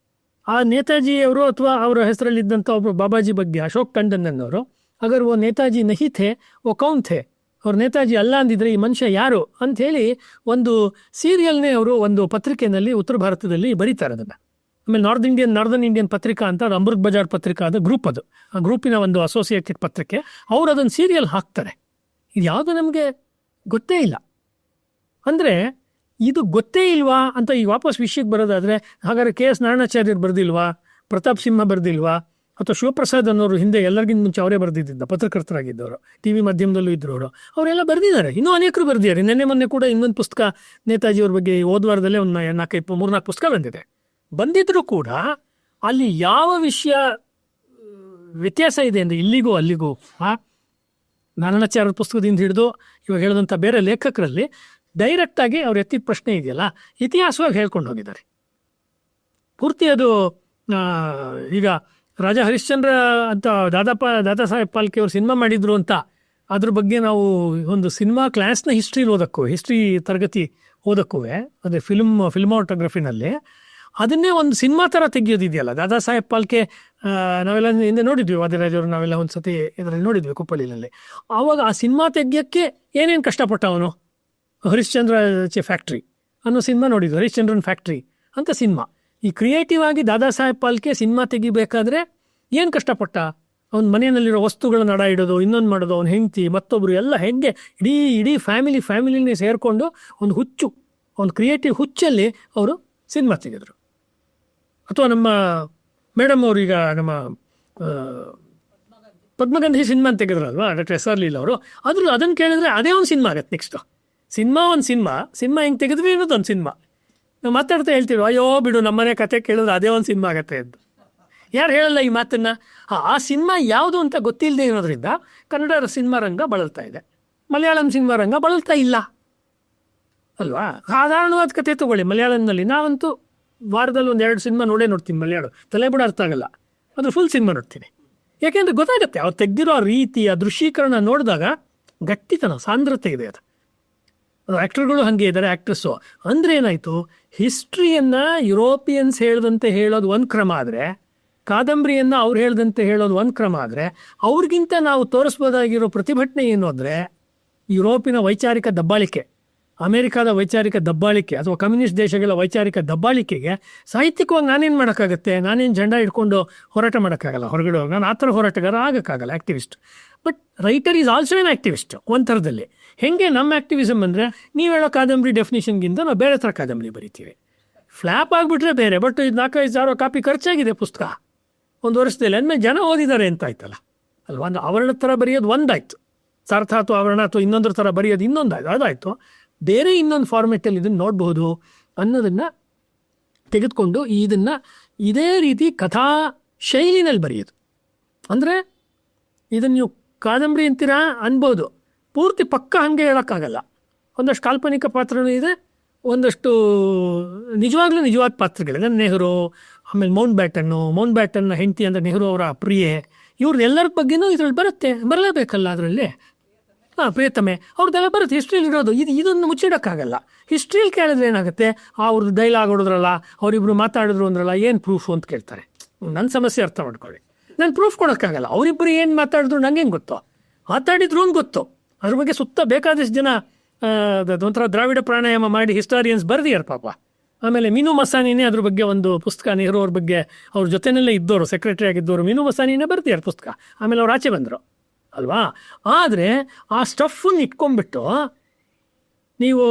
ಆ ನೇತಾಜಿಯವರು ಅಥವಾ ಅವರ ಹೆಸರಲ್ಲಿದ್ದಂಥ ಒಬ್ಬರು ಬಾಬಾಜಿ ಬಗ್ಗೆ ಅಶೋಕ್ ಟಂಡನ್ ಅನ್ನೋರು, ಅಗರ್ ಓ ನೇತಾಜಿ ನಹಿ ಥೆ ಓ ಕೌನ್ ಥೆ ಅವ್ರು ನೇತಾಜಿ ಅಲ್ಲ ಅಂದಿದ್ರೆ ಈ ಮನುಷ್ಯ ಯಾರು ಅಂಥೇಳಿ ಒಂದು ಸೀರಿಯಲ್ನೇ ಅವರು ಒಂದು ಪತ್ರಿಕೆಯಲ್ಲಿ ಉತ್ತರ ಭಾರತದಲ್ಲಿ ಬರೀತಾರೆ ಅದನ್ನು. ಆಮೇಲೆ ನಾರ್ದರ್ನ್ ಇಂಡಿಯನ್ ಪತ್ರಿಕಾ ಅಂತ ಅದು ಅಮೃತ್ ಬಜಾರ್ ಪತ್ರಿಕಾ ಅದು ಗ್ರೂಪ್, ಅದು ಆ ಗ್ರೂಪಿನ ಒಂದು ಅಸೋಸಿಯೇಟೆಡ್ ಪತ್ರಿಕೆ. ಅವರು ಅದನ್ನು ಸೀರಿಯಲ್ ಹಾಕ್ತಾರೆ. ಇದು ಯಾವುದು ನಮಗೆ ಗೊತ್ತೇ ಇಲ್ಲ. ಅಂದರೆ ಇದು ಗೊತ್ತೇ ಇಲ್ವಾ ಅಂತ ಈಗ ವಾಪಸ್ ವಿಷಯಕ್ಕೆ ಬರೋದಾದರೆ, ಹಾಗಾದ್ರೆ KS ನಾರಾಯಣಾಚಾರ್ಯರು ಬರೆದಿಲ್ವಾ, ಪ್ರತಾಪ್ ಸಿಂಹ ಬರೆದಿಲ್ವಾ, ಅಥವಾ ಶಿವಪ್ರಸಾದ್ ಅನ್ನೋರು ಹಿಂದೆ ಎಲ್ಲರಿಗಿಂತ ಮುಂಚೆ ಅವರೇ ಬರೆದಿದ್ದ ಪತ್ರಕರ್ತರಾಗಿದ್ದವರು, TV ಮಾಧ್ಯಮದಲ್ಲೂ ಇದ್ದವರು, ಅವರೆಲ್ಲ ಬರೆದಿದ್ದಾರೆ. ಇನ್ನೂ ಅನೇಕರು ಬರೆದಿದ್ದಾರೆ. ನಿನ್ನೆ ಮೊನ್ನೆ ಕೂಡ ಇನ್ನೊಂದು ಪುಸ್ತಕ ನೇತಾಜಿಯವ್ರ ಬಗ್ಗೆ ಹೋದ ವಾರದಲ್ಲೇ ಒಂದು 3-4 ಪುಸ್ತಕ ಬಂದಿದ್ರು ಕೂಡ ಅಲ್ಲಿ ಯಾವ ವಿಷಯ ವ್ಯತ್ಯಾಸ ಇದೆ ಅಂದರೆ ಇಲ್ಲಿಗೂ ಅಲ್ಲಿಗೂ ನಾರಾಯಣಾಚಾರ್ಯರ ಪುಸ್ತಕದಿಂದ ಹಿಡಿದು ಇವಾಗ ಹೇಳಿದಂಥ ಬೇರೆ ಲೇಖಕರಲ್ಲಿ ಡೈರೆಕ್ಟಾಗಿ ಅವ್ರು ಎತ್ತಿದ ಪ್ರಶ್ನೆ ಇದೆಯಲ್ಲ, ಇತಿಹಾಸವಾಗಿ ಹೇಳ್ಕೊಂಡು ಹೋಗಿದ್ದಾರೆ ಪೂರ್ತಿ. ಅದು ಈಗ ರಾಜಾ ಹರಿಶ್ಚಂದ್ರ ಅಂತ ದಾದಾ ಸಾಹೇಬ್ ಫಾಲ್ಕೆ ಅವರು ಸಿನಿಮಾ ಮಾಡಿದ್ರು ಅಂತ ಅದ್ರ ಬಗ್ಗೆ ನಾವು ಒಂದು ಸಿನಿಮಾ ಕ್ಲಾಸ್ನ ಹಿಸ್ಟ್ರಿ ತರಗತಿ ಓದಕ್ಕೂ ಅದೇ ಫಿಲ್ಮೋಟೋಗ್ರಫಿನಲ್ಲಿ ಅದನ್ನೇ ಒಂದು ಸಿನಿಮಾ ಥರ ತೆಗೆಯೋದಿದೆಯಲ್ಲ. ದಾದಾ ಸಾಹೇಬ್ ಫಾಲ್ಕೆ ನಾವೆಲ್ಲ ಹಿಂದೆ ನೋಡಿದ್ವಿ, ವಾದಿರಾಜವರು ನಾವೆಲ್ಲ ಒಂದು ಸತಿ ಇದರಲ್ಲಿ ನೋಡಿದ್ವಿ ಕುಪ್ಪಳಿನಲ್ಲಿ. ಆವಾಗ ಆ ಸಿನಿಮಾ ತೆಗಿಯೋಕ್ಕೆ ಏನೇನು ಕಷ್ಟಪಟ್ಟ ಅವನು. ಹರಿಶ್ಚಂದ್ರ ಫ್ಯಾಕ್ಟ್ರಿ ಅನ್ನೋ ಸಿನಿಮಾ ನೋಡಿದ್ವಿ, ಹರಿಶ್ಚಂದ್ರನ್ ಫ್ಯಾಕ್ಟ್ರಿ ಅಂತ ಸಿನಿಮಾ. ಈ ಕ್ರಿಯೇಟಿವ್ ಆಗಿ ದಾದಾ ಸಾಹೇಬ್ ಫಾಲ್ಕೆ ಸಿನಿಮಾ ತೆಗಿಬೇಕಾದ್ರೆ ಏನು ಕಷ್ಟಪಟ್ಟ. ಅವ್ನ ಮನೆಯಲ್ಲಿರೋ ವಸ್ತುಗಳನ್ನ ನಡ ಇಡೋದು, ಇನ್ನೊಂದು ಮಾಡೋದು, ಅವ್ನ ಹೆಂಡತಿ ಮತ್ತೊಬ್ಬರು ಎಲ್ಲ ಹೆಂಗೆ ಇಡೀ ಫ್ಯಾಮಿಲಿನೇ ಸೇರಿಕೊಂಡು ಒಂದು ಕ್ರಿಯೇಟಿವ್ ಹುಚ್ಚಲ್ಲಿ ಅವರು ಸಿನಿಮಾ ತೆಗೆದ್ರು. ಅಥವಾ ನಮ್ಮ ಮೇಡಮ್ ಅವರು ಈಗ ನಮ್ಮ ಪದ್ಮಗಂಧಿ ಸಿನಿಮಾ ತೆಗೆದ್ರಲ್ವಾ ಡಾಕ್ಟರ್ SR ಲೀಲಾ ಅವರು, ಅದನ್ನು ಕೇಳಿದ್ರೆ ಅದೇ ಒಂದು ಸಿನಿಮಾ ಆಗತ್ತೆ. ನೆಕ್ಸ್ಟು ಸಿನಿಮಾ ಹೆಂಗೆ ತೆಗೆದ್ವಿ ಅನ್ನೋದು ಒಂದು ಸಿನಿಮಾ. ನಾವು ಮಾತಾಡ್ತಾ ಹೇಳ್ತೀವಿ, ಅಯ್ಯೋ ಬಿಡು ನಮ್ಮನೆ ಕತೆ ಕೇಳಿದ್ರೆ ಅದೇ ಒಂದು ಸಿನಿಮಾ ಆಗತ್ತೆ ಅಂತ. ಯಾರು ಹೇಳಲ್ಲ ಈ ಮಾತನ್ನು. ಆ ಸಿನಿಮಾ ಯಾವುದು ಅಂತ ಗೊತ್ತಿಲ್ಲದೆ ಇರೋದ್ರಿಂದ ಕನ್ನಡ ಸಿನಿಮಾ ರಂಗ ಬಳಲ್ತಾ ಇದೆ, ಮಲಯಾಳಂ ಸಿನಿಮಾ ರಂಗ ಬಳಲ್ತಾ ಇಲ್ಲ ಅಲ್ವಾ. ಸಾಧಾರಣವಾದ ಕತೆ ತಗೊಳ್ಳಿ ಮಲಯಾಳಂನಲ್ಲಿ. ನಾವಂತೂ ವಾರದಲ್ಲಿ 1-2 ಸಿನಿಮಾ ನೋಡ್ತೀನಿ ಮಲಯಾಳ, ತಲೆ ಬಿಡ ಅರ್ಥ ಆಗಲ್ಲ, ಅದ್ರ ಫುಲ್ ಸಿನಿಮಾ ನೋಡ್ತೀನಿ. ಯಾಕೆಂದರೆ ಗೊತ್ತಾಗುತ್ತೆ ಅವ್ರು ತೆಗೆದಿರೋ ರೀತಿ, ಆ ದೃಶ್ಯೀಕರಣ ನೋಡಿದಾಗ ಗಟ್ಟಿತನ, ಸಾಂದ್ರತೆ ಇದೆ. ಅದು ಆ್ಯಕ್ಟರ್ಗಳು ಹಾಗೆ ಇದ್ದಾರೆ, ಆ್ಯಕ್ಟ್ರೆಸ್ಸು. ಅಂದರೆ ಏನಾಯಿತು, ಹಿಸ್ಟ್ರಿಯನ್ನು ಯುರೋಪಿಯನ್ಸ್ ಹೇಳ್ದಂತೆ ಹೇಳೋದು ಒಂದು ಕ್ರಮ ಆದರೆ, ಕಾದಂಬರಿಯನ್ನು ಅವ್ರು ಹೇಳ್ದಂತೆ ಹೇಳೋದು ಒಂದು ಕ್ರಮ ಆದರೆ, ಅವ್ರಿಗಿಂತ ನಾವು ತೋರಿಸ್ಬೋದಾಗಿರೋ ಪ್ರತಿಭಟನೆ ಏನು ಅಂದರೆ ಯುರೋಪಿನ ವೈಚಾರಿಕ ದಬ್ಬಾಳಿಕೆ, ಅಮೆರಿಕಾದ ವೈಚಾರಿಕ ದಬ್ಬಾಳಿಕೆ ಅಥವಾ ಕಮ್ಯುನಿಸ್ಟ್ ದೇಶಗಳ ವೈಚಾರಿಕ ದಬ್ಬಾಳಿಕೆಗೆ ಸಾಹಿತ್ಯಿಕವಾಗಿ ನಾನೇನು ಮಾಡೋಕ್ಕಾಗತ್ತೆ. ನಾನೇನು ಜೆಂಡಾ ಇಟ್ಕೊಂಡು ಹೋರಾಟ ಮಾಡೋಕ್ಕಾಗಲ್ಲ, ಹೊರಗಡೆ ಹೋಗಿ ನಾನು ಆ ಥರ ಹೋರಾಟಗಾರ ಆಗೋಕ್ಕಾಗಲ್ಲ, activist. But writer is also an activist ಒಂದು ಥರದಲ್ಲಿ. ಹೇಗೆ ನಮ್ಮ ಆ್ಯಕ್ಟಿವಿಸಮ್ ಅಂದರೆ ನೀವು ಹೇಳೋ ಕಾದಂಬರಿ ಡೆಫಿನೇಷನ್ಗಿಂತ ನಾವು ಬೇರೆ ಥರ ಕಾದಂಬರಿ ಬರಿತೀವಿ. ಫ್ಲ್ಯಾಪ್ ಆಗಿಬಿಟ್ರೆ ಬೇರೆ, ಬಟ್ ಇದು 4-5 ಕಾಪಿ ಖರ್ಚಾಗಿದೆ ಪುಸ್ತಕ ಒಂದು ವರ್ಷದಲ್ಲಿ, ಅಂದಮೇಲೆ ಜನ ಓದಿದ್ದಾರೆ ಅಂತ ಆಯ್ತಲ್ಲ ಅಲ್ವಾ. ಒಂದು ಆವರಣದ ಥರ ಬರೆಯೋದು ಒಂದಾಯ್ತು, ಸಾರ್ಥ ಅಥವಾ ಆವರಣ ಅಥವಾ ಇನ್ನೊಂದ್ರ ಥರ ಬರೆಯೋದು ಇನ್ನೊಂದಾಯ್ತು, ಅದಾಯಿತು. ಬೇರೆ ಇನ್ನೊಂದು ಫಾರ್ಮೆಟಲ್ಲಿ ಇದನ್ನು ನೋಡ್ಬೋದು ಅನ್ನೋದನ್ನು ತೆಗೆದುಕೊಂಡು ಇದನ್ನು ಇದೇ ರೀತಿ ಕಥಾ ಶೈಲಿನಲ್ಲಿ ಬರೆಯೋದು. ಅಂದರೆ ಇದನ್ನು ನೀವು ಕಾದಂಬರಿ ಅಂತೀರಾ ಅನ್ಬೋದು, ಪೂರ್ತಿ ಪಕ್ಕ ಹಾಗೆ ಹೇಳೋಕ್ಕಾಗಲ್ಲ. ಒಂದಷ್ಟು ಕಾಲ್ಪನಿಕ ಪಾತ್ರನೂ ಇದೆ, ಒಂದಷ್ಟು ನಿಜವಾದ ಪಾತ್ರಗಳಿದೆ. ನೆಹರು, ಆಮೇಲೆ ಮೌಂಟ್ ಬ್ಯಾಟನ್ನ ಹೆಂಡತಿ ಅಂದರೆ ನೆಹರು ಅವರ ಪ್ರಿಯೆ, ಇವ್ರದ್ದೆಲ್ಲರ ಬಗ್ಗೆನೂ ಇದರಲ್ಲಿ ಬರಲೇಬೇಕಲ್ಲ ಅದರಲ್ಲಿ. ಪ್ರಿಯತಮೆ ಅವ್ರದ್ದೆಲ್ಲ ಬರುತ್ತೆ ಹಿಸ್ಟ್ರಿಯಲ್ಲಿ ಇರೋದು. ಇದನ್ನು ಮುಚ್ಚಿಡೋಕ್ಕಾಗಲ್ಲ. ಹಿಸ್ಟ್ರಿಯಲ್ಲಿ ಕೇಳಿದ್ರೆ ಏನಾಗುತ್ತೆ, ಅವ್ರದ್ದು ಡೈಲಾಗ್ ಹೊಡೆದ್ರಲ್ಲ, ಅವರಿಬ್ಬರು ಮಾತಾಡಿದ್ರು ಅಂದ್ರಲ್ಲ, ಏನು ಪ್ರೂಫು ಅಂತ ಕೇಳ್ತಾರೆ. ನನ್ನ ಸಮಸ್ಯೆ ಅರ್ಥ ಮಾಡ್ಕೊಳ್ಳಿ, ನಾನು ಪ್ರೂಫ್ ಕೊಡೋಕ್ಕಾಗಲ್ಲ. ಅವರಿಬ್ಬರು ಏನು ಮಾತಾಡಿದ್ರು ನಂಗೆ ಹೆಂಗೆ ಗೊತ್ತು, ಮಾತಾಡಿದ್ರು ಅಂತ ಗೊತ್ತು. ಅದ್ರ ಬಗ್ಗೆ ಸುತ್ತ ಬೇಕಾದಷ್ಟು ಜನ ಒಂಥರ ದ್ರಾವಿಡ ಪ್ರಾಣಾಯಾಮ ಮಾಡಿ ಹಿಸ್ಟಾರಿಯನ್ಸ್ ಬರೆದಿದ್ದಾರೆ ಪಾಪ. ಆಮೇಲೆ ಮೀನು ಮಸಾನಿನೇ ಅದ್ರ ಬಗ್ಗೆ ಒಂದು ಪುಸ್ತಕ, ನೆಹರು ಅವ್ರ ಬಗ್ಗೆ ಅವ್ರ ಜೊತೆಯಲ್ಲೇ ಇದ್ದವರು, ಸೆಕ್ರೆಟರಿ ಆಗಿದ್ದವರು ಮೀನು ಮಸಾನಿನೇ ಬರೆದಿದ್ದಾರೆ ಪುಸ್ತಕ. ಆಮೇಲೆ ಅವ್ರು ಆಚೆ ಬಂದರು ಅಲ್ವಾ. ಆದರೆ ಆ ಸ್ಟಫನ್ನು ಇಟ್ಕೊಂಡ್ಬಿಟ್ಟು ನೀವು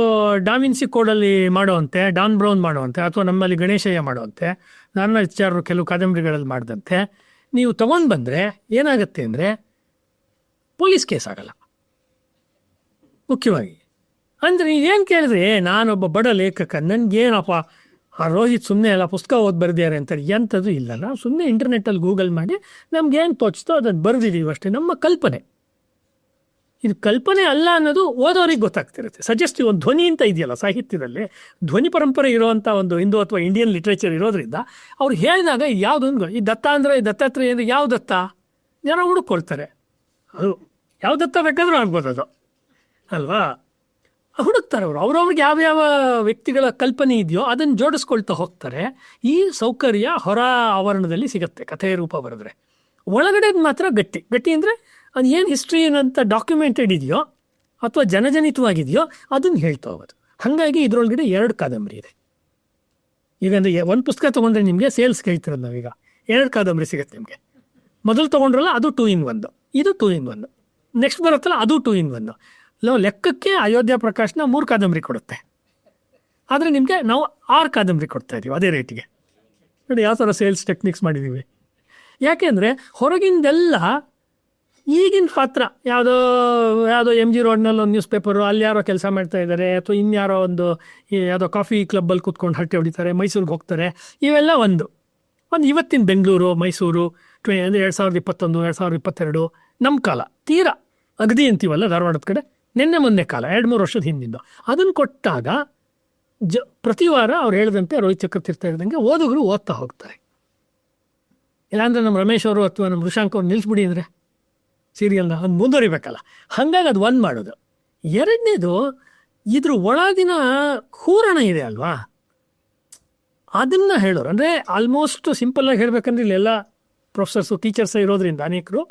ಡಾವಿನ್ಸಿ ಕೋಡಲ್ಲಿ ಮಾಡೋವಂತೆ, ಡಾನ್ ಬ್ರೌನ್ ಮಾಡೋವಂತೆ, ಅಥವಾ ನಮ್ಮಲ್ಲಿ ಗಣೇಶಯ್ಯ ಮಾಡೋವಂತೆ, ನಾರಾಯಣಾಚಾರ್ಯರು ಕೆಲವು ಕಾದಂಬರಿಗಳಲ್ಲಿ ಮಾಡಿದಂತೆ ನೀವು ತೊಗೊಂಡು ಬಂದರೆ ಏನಾಗುತ್ತೆ ಅಂದರೆ ಪೊಲೀಸ್ ಕೇಸ್ ಆಗಲ್ಲ ಮುಖ್ಯವಾಗಿ. ಅಂದರೆ ನೀವೇನು ಕೇಳಿದ್ರೆ ನಾನೊಬ್ಬ ಬಡ ಲೇಖಕ, ನನಗೇನಪ್ಪ ಆ ರೋಹಿತ್ ಸುಮ್ಮನೆ ಎಲ್ಲ ಪುಸ್ತಕ ಓದಿ ಬರೆದಿದ್ದಾರೆ ಅಂತಾರೆ, ಎಂಥದ್ದು ಇಲ್ಲ. ನಾವು ಸುಮ್ಮನೆ ಇಂಟರ್ನೆಟ್ಟಲ್ಲಿ ಗೂಗಲ್ ಮಾಡಿ ನಮ್ಗೇನು ತೋಚ್ತೋ ಅದನ್ನು ಬರೆದಿದ್ದೀವಿ ಅಷ್ಟೇ. ನಮ್ಮ ಕಲ್ಪನೆ ಇದು ಕಲ್ಪನೆ ಅಲ್ಲ ಅನ್ನೋದು ಓದೋರಿಗೆ ಗೊತ್ತಾಗ್ತಿರುತ್ತೆ. ಸಜೆಸ್ಟಿವ್ ಒಂದು ಧ್ವನಿ ಅಂತ ಇದೆಯಲ್ಲ ಸಾಹಿತ್ಯದಲ್ಲಿ, ಧ್ವನಿ ಪರಂಪರೆ ಇರುವಂಥ ಒಂದು ಹಿಂದೂ ಅಥವಾ ಇಂಡಿಯನ್ ಲಿಟ್ರೇಚರ್ ಇರೋದ್ರಿಂದ ಅವ್ರು ಹೇಳಿದಾಗ ಯಾವುದೊಂದು ಈ ದತ್ತ ಅಂದರೆ ದತ್ತಾತ್ರೇಯ ಅಂದರೆ ಯಾವ ದತ್ತ ಜನ ಹುಡುಕೊಳ್ತಾರೆ. ಅದು ಯಾವ ದತ್ತ ಬೇಕಾದರೂ ಆಗ್ಬೋದು ಅದು ಅಲ್ವಾ. ಹುಡುಕ್ತಾರೆ ಅವ್ರವ್ರಿಗೆ ಯಾವ್ಯಾವ ವ್ಯಕ್ತಿಗಳ ಕಲ್ಪನೆ ಇದೆಯೋ ಅದನ್ನು ಜೋಡಿಸ್ಕೊಳ್ತಾ ಹೋಗ್ತಾರೆ. ಈ ಸೌಕರ್ಯ ಹೊರ ಆವರಣದಲ್ಲಿ ಸಿಗುತ್ತೆ ಕಥೆಯ ರೂಪ ಬರೆದ್ರೆ. ಒಳಗಡೆ ಮಾತ್ರ ಗಟ್ಟಿ ಅಂದರೆ ಅದು ಏನು ಹಿಸ್ಟ್ರಿ ಏನಂತ ಡಾಕ್ಯುಮೆಂಟೆಡ್ ಇದೆಯೋ ಅಥವಾ ಜನಜನಿತವಾಗಿದೆಯೋ ಅದನ್ನು ಹೇಳ್ತಾ ಹೋಗೋದು. ಹಾಗಾಗಿ ಇದರೊಳಗಡೆ 2 ಕಾದಂಬರಿ ಇದೆ. ಈಗ ಅಂದರೆ ಒಂದು ಪುಸ್ತಕ ತೊಗೊಂಡ್ರೆ ನಿಮಗೆ ಸೇಲ್ಸ್ ಹೇಳ್ತಿರೋದು ನಾವೀಗ 2 ಕಾದಂಬರಿ ಸಿಗುತ್ತೆ ನಿಮಗೆ. ಮೊದಲು ತೊಗೊಂಡ್ರಲ್ಲ ಅದು 2 in 1, ಇದು 2 in 1. ನೆಕ್ಸ್ಟ್ ಬರುತ್ತಲ್ಲ ಅದು 2 in 1. ಲೆಕ್ಕಕ್ಕೆ ಅಯೋಧ್ಯ ಪ್ರಕಾಶ್ನ 3 ಕಾದಂಬರಿ ಕೊಡುತ್ತೆ, ಆದರೆ ನಿಮಗೆ ನಾವು 6 ಕಾದಂಬರಿ ಕೊಡ್ತಾ ಇದ್ದೀವಿ ಅದೇ ರೇಟಿಗೆ. ನೋಡಿ ಯಾವ ಥರ ಸೇಲ್ಸ್ ಟೆಕ್ನಿಕ್ಸ್ ಮಾಡಿದ್ದೀವಿ. ಯಾಕೆಂದರೆ ಹೊರಗಿಂದೆಲ್ಲ ಈಗಿನ ಪಾತ್ರ ಯಾವುದೋ MG ರೋಡ್ನಲ್ಲಿ ಒಂದು ನ್ಯೂಸ್ ಪೇಪರು, ಅಲ್ಲಿ ಯಾರೋ ಕೆಲಸ ಮಾಡ್ತಾ ಇದ್ದಾರೆ, ಅಥವಾ ಇನ್ಯಾರೋ ಯಾವುದೋ ಕಾಫಿ ಕ್ಲಬ್ಬಲ್ಲಿ ಕೂತ್ಕೊಂಡು ಹರಟೆ ಹೊಡಿತಾರೆ, ಮೈಸೂರಿಗೆ ಹೋಗ್ತಾರೆ, ಇವೆಲ್ಲ ಒಂದು ಇವತ್ತಿನ ಬೆಂಗಳೂರು ಮೈಸೂರು 2021 2022 ನಮ್ಮ ಕಾಲ ತೀರಾ ಅಗದಿ ಅಂತೀವಲ್ಲ ಧಾರವಾಡದ ಕಡೆ, ಮೊನ್ನೆ ಕಾಲ 2-3 ವರ್ಷದ ಹಿಂದಿಂದ ಅದನ್ನು ಕೊಟ್ಟಾಗ ಪ್ರತಿ ವಾರ ಅವ್ರು ಹೇಳಿದಂತೆ ರೋಹಿತ್ ಚಕ್ರತೀರ್ಥ ಹೇಳ್ದಂಗೆ ಓದುಗರು ಓದ್ತಾ ಹೋಗ್ತಾರೆ. ಇಲ್ಲಾಂದರೆ ನಮ್ಮ ರಮೇಶ್ ಅವರು ಅಥವಾ ನಮ್ಮ ಋಷಾಂಕ್ ಅವ್ರು ನಿಲ್ಲಿಸ್ಬಿಡಿ ಅಂದರೆ ಸೀರಿಯಲ್ನ ಅದು ಮುಂದುವರಿಬೇಕಲ್ಲ. ಹಾಗಾಗಿ ಅದು ಒಂದು ಮಾಡೋದು. 2ನೇದು ಇದ್ರ ಒಳಗಿನ ಹೂರಣ ಇದೆ ಅಲ್ವಾ, ಅದನ್ನು ಹೇಳೋರು. ಅಂದರೆ ಆಲ್ಮೋಸ್ಟ್ ಸಿಂಪಲ್ಲಾಗಿ ಹೇಳಬೇಕಂದ್ರೆ ಇಲ್ಲೆಲ್ಲ ಪ್ರೊಫೆಸರ್ಸು ಟೀಚರ್ಸ್ ಇರೋದ್ರಿಂದ ಅನೇಕರು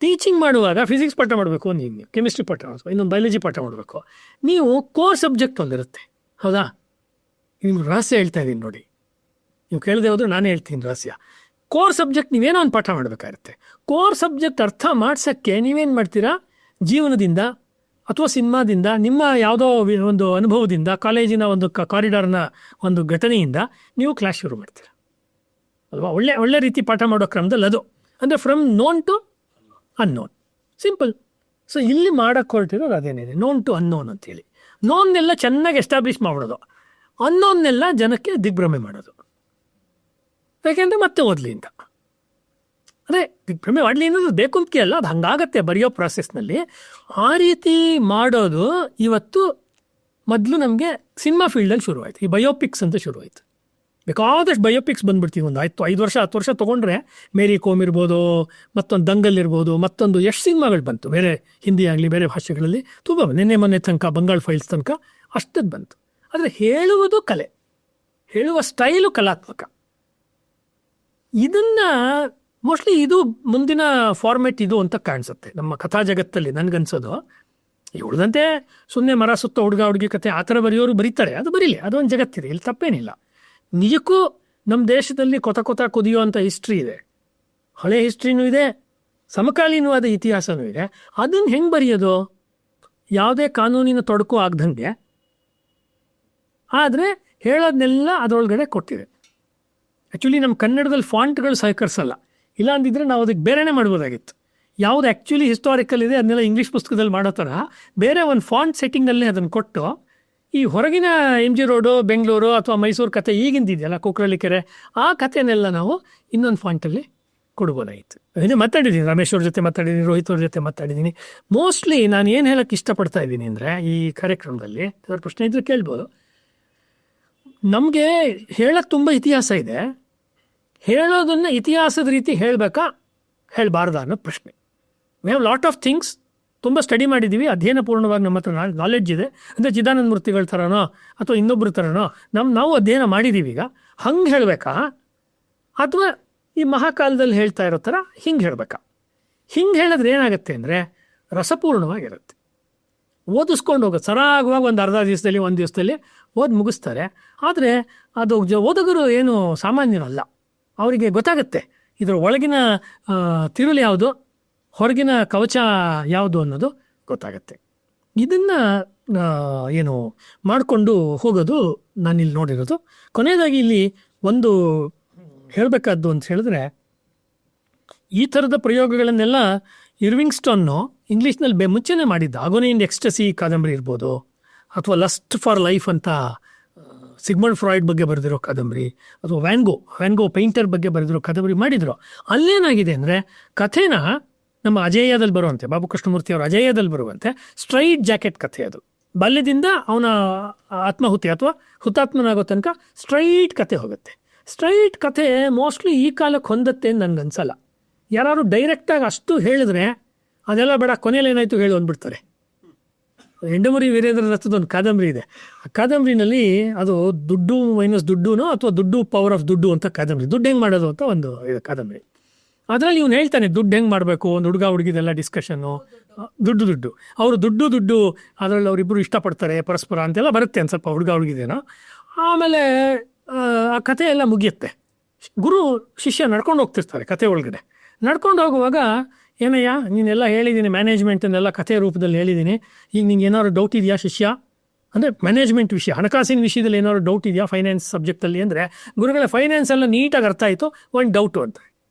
ಟೀಚಿಂಗ್ ಮಾಡುವಾಗ ಫಿಸಿಕ್ಸ್ ಪಾಠ ಮಾಡಬೇಕು, ನೀವು ಕೆಮಿಸ್ಟ್ರಿ ಪಾಠ ಮಾಡಬೇಕು, ಇನ್ನೊಂದು ಬಯಾಲಜಿ ಪಾಠ ಮಾಡಬೇಕು, ನೀವು ಕೋರ್ ಸಬ್ಜೆಕ್ಟ್ ಒಂದಿರುತ್ತೆ, ಹೌದಾ? ನಿಮ್ಗೆ ರಹಸ್ಯ ಹೇಳ್ತಾ ಇದ್ದೀನಿ ನೋಡಿ, ನೀವು ಕೇಳದೆ ಹೋದ್ರೆ ನಾನೇ ಹೇಳ್ತೀನಿ ರಹಸ್ಯ. ಕೋರ್ ಸಬ್ಜೆಕ್ಟ್ ನೀವೇನೋ ಒಂದು ಪಾಠ ಮಾಡಬೇಕಾಗಿರುತ್ತೆ. ಕೋರ್ ಸಬ್ಜೆಕ್ಟ್ ಅರ್ಥ ಮಾಡ್ಸೋಕ್ಕೆ ನೀವೇನು ಮಾಡ್ತೀರಾ, ಜೀವನದಿಂದ ಅಥವಾ ಸಿನಿಮಾದಿಂದ, ನಿಮ್ಮ ಯಾವುದೋ ಒಂದು ಅನುಭವದಿಂದ, ಕಾಲೇಜಿನ ಒಂದು ಕಾರಿಡಾರ್ನ ಒಂದು ಘಟನೆಯಿಂದ ನೀವು ಕ್ಲಾಸ್ ಶುರು ಮಾಡ್ತೀರಾ ಅಲ್ವಾ? ಒಳ್ಳೆ ರೀತಿ ಪಾಠ ಮಾಡೋ ಕ್ರಮದಲ್ಲಿ ಅದು. ಅಂದರೆ from known to unknown, simple. So ಇಲ್ಲಿ ಮಾಡೋಕ್ಕೆ ಹೊರಟಿರೋದು ಅದೇನಿದೆ, ನೋನ್ ಟು ಅನ್ನೋನ್ ಅಂತೇಳಿ. ನೋನ್ನೆಲ್ಲ ಚೆನ್ನಾಗಿ ಎಸ್ಟಾಬ್ಲಿಷ್ ಮಾಡೋದು, ಅನ್ನೋನ್ನೆಲ್ಲ ಜನಕ್ಕೆ ದಿಗ್ಭ್ರಮೆ ಮಾಡೋದು. ಯಾಕೆಂದರೆ ಮತ್ತೆ ಓದಲಿ ಅಂತ. ಅದೇ ದಿಗ್ಭ್ರಮೆ ಮಾಡಲಿ ಅನ್ನೋದು ಬೇಕು ಅಂತ ಅಲ್ಲ, ಅದು ಹಂಗಾಗತ್ತೆ ಬರೆಯೋ ಪ್ರಾಸೆಸ್ನಲ್ಲಿ. ಆ ರೀತಿ ಮಾಡೋದು ಇವತ್ತು ಮೊದಲು ನಮಗೆ ಸಿನಿಮಾ ಫೀಲ್ಡಲ್ಲಿ ಶುರುವಾಯಿತು. ಈ ಬಯೋಪಿಕ್ಸ್ ಅಂತ ಶುರುವಾಯಿತು. ಬೇಕಾದಷ್ಟು ಬಯೋಪಿಕ್ಸ್ ಬಂದುಬಿಡ್ತೀವಿ. ಒಂದು 5 ವರ್ಷ 10 ವರ್ಷ ತೊಗೊಂಡ್ರೆ ಮೇರಿ ಕೋಮ್ ಇರ್ಬೋದು, ಮತ್ತೊಂದು ದಂಗಲ್ ಇರ್ಬೋದು, ಮತ್ತೊಂದು ಎಷ್ಟು ಸಿನಿಮಾಗಳು ಬಂತು ಬೇರೆ ಹಿಂದಿ ಆಗಲಿ ಬೇರೆ ಭಾಷೆಗಳಲ್ಲಿ ತುಂಬ. ಮೊನ್ನೆ ತನಕ ಬಂಗಾಳ ಫೈಲ್ಸ್ ತನಕ ಅಷ್ಟದ್ದು ಬಂತು. ಆದರೆ ಹೇಳುವುದು ಕಲೆ, ಹೇಳುವ ಸ್ಟೈಲು ಕಲಾತ್ಮಕ. ಇದನ್ನು ಮೋಸ್ಟ್ಲಿ ಇದು ಮುಂದಿನ ಫಾರ್ಮೆಟ್ ಇದು ಅಂತ ಕಾಣಿಸುತ್ತೆ ನಮ್ಮ ಕಥಾ ಜಗತ್ತಲ್ಲಿ. ನನಗನ್ಸೋದು ಉಳಿದಂತೆ ಸುಮ್ಮನೆ ಮರ ಸುತ್ತ ಹುಡುಗಿ ಕತೆ ಆ ಥರ ಬರೆಯೋರು ಬರೀತಾರೆ, ಅದು ಬರೀಲಿ, ಅದೊಂದು ಜಗತ್ತಿದೆ, ಇಲ್ಲಿ ತಪ್ಪೇನಿಲ್ಲ. ನಿಜಕ್ಕೂ ನಮ್ಮ ದೇಶದಲ್ಲಿ ಕೊತ ಕುದಿಯುವಂಥ ಹಿಸ್ಟ್ರಿ ಇದೆ, ಹಳೆ ಹಿಸ್ಟ್ರಿನೂ ಇದೆ, ಸಮಕಾಲೀನವಾದ ಇತಿಹಾಸನೂ ಇದೆ. ಅದನ್ನು ಹೆಂಗೆ ಬರೆಯೋದು? ಯಾವುದೇ ಕಾನೂನಿನ ತೊಡಕು ಆಗ್ದಂಗೆ, ಆದರೆ ಹೇಳೋದನ್ನೆಲ್ಲ ಅದರೊಳಗಡೆ ಕೊಟ್ಟಿದೆ. ಆ್ಯಕ್ಚುಲಿ ನಮ್ಮ ಕನ್ನಡದಲ್ಲಿ ಫಾಂಟ್ಗಳು ಸಹಕರಿಸಲ್ಲ, ಇಲ್ಲ ಅಂದಿದ್ರೆ ನಾವು ಅದಕ್ಕೆ ಬೇರೆನೇ ಮಾಡ್ಬೋದಾಗಿತ್ತು. ಯಾವುದು ಆ್ಯಕ್ಚುಲಿ ಹಿಸ್ಟಾರಿಕಲ್ ಇದೆ ಅದನ್ನೆಲ್ಲ ಇಂಗ್ಲೀಷ್ ಪುಸ್ತಕದಲ್ಲಿ ಮಾಡೋ ಥರ ಬೇರೆ ಒಂದು ಫಾಂಟ್ ಸೆಟ್ಟಿಂಗಲ್ಲೇ ಅದನ್ನು ಕೊಟ್ಟು, ಈ ಹೊರಗಿನ MG ರೋಡು ಬೆಂಗಳೂರು ಅಥವಾ ಮೈಸೂರು ಕತೆ ಈಗಿಂದಿದೆಯಲ್ಲ ಕುಕ್ರಳ್ಳಿ ಕೆರೆ, ಆ ಕಥೆನೆಲ್ಲ ನಾವು ಇನ್ನೊಂದು ಫಾಂಟಲ್ಲಿ ಕೊಡ್ಬೋದಾಗಿತ್ತು. ಅದನ್ನೇ ಮಾತಾಡಿದ್ದೀನಿ, ರಮೇಶ್ ಅವ್ರ ಜೊತೆ ಮಾತಾಡಿದ್ದೀನಿ, ರೋಹಿತ್ ಅವ್ರ ಜೊತೆ ಮಾತಾಡಿದ್ದೀನಿ. ಮೋಸ್ಟ್ಲಿ ನಾನು ಏನು ಹೇಳೋಕ್ಕೆ ಇಷ್ಟಪಡ್ತಾ ಇದ್ದೀನಿ ಅಂದರೆ, ಈ ಕಾರ್ಯಕ್ರಮದಲ್ಲಿ ಅದರ ಪ್ರಶ್ನೆ ಇದ್ದರೆ ಕೇಳ್ಬೋದು. ನಮಗೆ ಹೇಳೋಕ್ಕೆ ತುಂಬ ಇತಿಹಾಸ ಇದೆ, ಹೇಳೋದನ್ನು ಇತಿಹಾಸದ ರೀತಿ ಹೇಳಬೇಕಾ ಹೇಳಬಾರ್ದಾ ಅನ್ನೋ ಪ್ರಶ್ನೆ. We have lot of things, ತುಂಬ ಸ್ಟಡಿ ಮಾಡಿದ್ದೀವಿ, ಅಧ್ಯಯನಪೂರ್ಣವಾಗಿ ನಮ್ಮ ಹತ್ರ ನಾಲೆಡ್ಜ್ ಇದೆ. ಅಂದರೆ ಚಿದಾನಂದ ಮೂರ್ತಿಗಳ ಥರನೋ ಅಥವಾ ಇನ್ನೊಬ್ಬರ ಥರನೋ ನಾವು ಅಧ್ಯಯನ ಮಾಡಿದ್ದೀವಿ. ಈಗ ಹಂಗೆ ಹೇಳಬೇಕಾ ಅಥವಾ ಈ ಮಹಾಕಾಲದಲ್ಲಿ ಹೇಳ್ತಾ ಇರೋ ಥರ ಹಿಂಗೆ ಹೇಳಬೇಕಾ? ಹಿಂಗೆ ಹೇಳಿದ್ರೆ ಏನಾಗುತ್ತೆ ಅಂದರೆ ರಸಪೂರ್ಣವಾಗಿರುತ್ತೆ, ಓದಿಸ್ಕೊಂಡು ಹೋಗೋದು ಸರಾಗವಾಗಿ ಒಂದು ಅರ್ಧ ದಿವಸದಲ್ಲಿ 1 ದಿವಸದಲ್ಲಿ ಓದಿ ಮುಗಿಸ್ತಾರೆ. ಆದರೆ ಅದು ಓದುಗರು ಏನು ಸಾಮಾನ್ಯರಲ್ಲ, ಅವರಿಗೆ ಗೊತ್ತಾಗುತ್ತೆ ಇದರ ಒಳಗಿನ ತಿರುಳು ಯಾವುದು, ಹೊರಗಿನ ಕವಚ ಯಾವುದು ಅನ್ನೋದು ಗೊತ್ತಾಗತ್ತೆ. ಇದನ್ನು ಏನು ಮಾಡಿಕೊಂಡು ಹೋಗೋದು ನಾನಿಲ್ಲಿ ನೋಡಿರೋದು. ಕೊನೆಯದಾಗಿ ಇಲ್ಲಿ ಒಂದು ಹೇಳಬೇಕಾದ್ದು ಅಂತ ಹೇಳಿದ್ರೆ, ಈ ಥರದ ಪ್ರಯೋಗಗಳನ್ನೆಲ್ಲ ಇರ್ವಿಂಗ್ಸ್ಟನ್ನು ಇಂಗ್ಲೀಷ್ನಲ್ಲಿ ಮುಂಚೆನೇ ಮಾಡಿದ್ದ. ಆಗೋನೆ ಇನ್ ಎಕ್ಸ್ಟಸಿ ಕಾದಂಬರಿ ಇರ್ಬೋದು, ಅಥವಾ ಲಸ್ಟ್ ಫಾರ್ ಲೈಫ್ ಅಂತ ಸಿಗ್ಮಂಡ್ ಫ್ರಾಯ್ಡ್ ಬಗ್ಗೆ ಬರೆದಿರೋ ಕಾದಂಬರಿ, ಅಥವಾ ವ್ಯಾನ್ಗೋ ಪೇಂಟರ್ ಬಗ್ಗೆ ಬರೆದಿರೋ ಕಾದಂಬರಿ ಮಾಡಿದ್ರು. ಅಲ್ಲೇನಾಗಿದೆ ಅಂದರೆ ಕಥೆನ ನಮ್ಮ ಅಜೇಯದಲ್ಲಿ ಬರುವಂತೆ, ಬಾಬು ಕೃಷ್ಣಮೂರ್ತಿ ಅವರ ಅಜೇಯದಲ್ಲಿ ಬರುವಂತೆ ಸ್ಟ್ರೈಟ್ ಜಾಕೆಟ್ ಕಥೆ. ಅದು ಬಾಲ್ಯದಿಂದ ಅವನ ಆತ್ಮಾಹುತಿ ಅಥವಾ ಹುತಾತ್ಮನಾಗೋ ತನಕ ಸ್ಟ್ರೈಟ್ ಕತೆ ಹೋಗುತ್ತೆ. ಸ್ಟ್ರೈಟ್ ಕತೆ ಮೋಸ್ಟ್ಲಿ ಈ ಕಾಲಕ್ಕೆ ಹೊಂದತ್ತೆ ಅಂತ ನನಗನ್ಸಲ್ಲ. ಯಾರು ಡೈರೆಕ್ಟಾಗಿ ಅಷ್ಟು ಹೇಳಿದ್ರೆ ಅದೆಲ್ಲ ಬೇಡ, ಕೊನೆಯಲ್ಲಿ ಏನಾಯಿತು ಹೇಳಿ ಅಂದ್ಬಿಡ್ತಾರೆ. ಎಂಡಮುರಿ ವೀರೇಂದ್ರ ದತ್ತದ ಒಂದು ಕಾದಂಬರಿ ಇದೆ. ಆ ಕಾದಂಬರಿನಲ್ಲಿ ಅದು ದುಡ್ಡು ಮೈನಸ್ ದುಡ್ಡುನೋ ಅಥವಾ ದುಡ್ಡು ಪವರ್ ಆಫ್ ದುಡ್ಡು ಅಂತ ಕಾದಂಬರಿ, ದುಡ್ಡು ಹೆಂಗೆ ಮಾಡೋದು ಅಂತ ಒಂದು ಕಾದಂಬರಿ. ಅದರಲ್ಲಿ ಇವ್ನು ಹೇಳ್ತಾನೆ ದುಡ್ಡು ಹೆಂಗೆ ಮಾಡಬೇಕು, ಒಂದು ಹುಡುಗ ಹುಡುಗಿದೆಲ್ಲ ಡಿಸ್ಕಷನ್ನು, ದುಡ್ಡು ಅವರು ದುಡ್ಡು ಅದರಲ್ಲಿ ಅವರಿಬ್ಬರು ಇಷ್ಟಪಡ್ತಾರೆ ಪರಸ್ಪರ ಅಂತೆಲ್ಲ ಬರುತ್ತೆ ಒಂದು ಸ್ವಲ್ಪ ಹುಡುಗ ಹುಡುಗಿದೇನೋ. ಆಮೇಲೆ ಆ ಕಥೆ ಎಲ್ಲ ಮುಗಿಯುತ್ತೆ. ಗುರು ಶಿಷ್ಯ ನಡ್ಕೊಂಡು ಹೋಗ್ತಿರ್ತಾರೆ ಕತೆ ಒಳಗಡೆ. ನಡ್ಕೊಂಡು ಹೋಗುವಾಗ, ಏನಯ್ಯ ನೀನೆಲ್ಲ ಹೇಳಿದ್ದೀನಿ, ಮ್ಯಾನೇಜ್ಮೆಂಟನ್ನೆಲ್ಲ ಕಥೆ ರೂಪದಲ್ಲಿ ಹೇಳಿದ್ದೀನಿ, ಈಗ ನಿಂಗೆ ಏನಾದ್ರು ಡೌಟ್ ಇದೆಯಾ ಶಿಷ್ಯ ಅಂದರೆ ಮ್ಯಾನೇಜ್ಮೆಂಟ್ ವಿಷಯ, ಹಣಕಾಸಿನ ವಿಷಯದಲ್ಲಿ ಏನಾದ್ರು ಡೌಟ್ ಇದೆಯಾ ಫೈನಾನ್ಸ್ ಸಬ್ಜೆಕ್ಟಲ್ಲಿ ಅಂದರೆ, ಗುರುಗಳ ಫೈನಾನ್ಸ್ ಎಲ್ಲ ನೀಟಾಗಿ ಅರ್ಥ ಆಯಿತು, ಒಂದು ಡೌಟು ಅಂತ.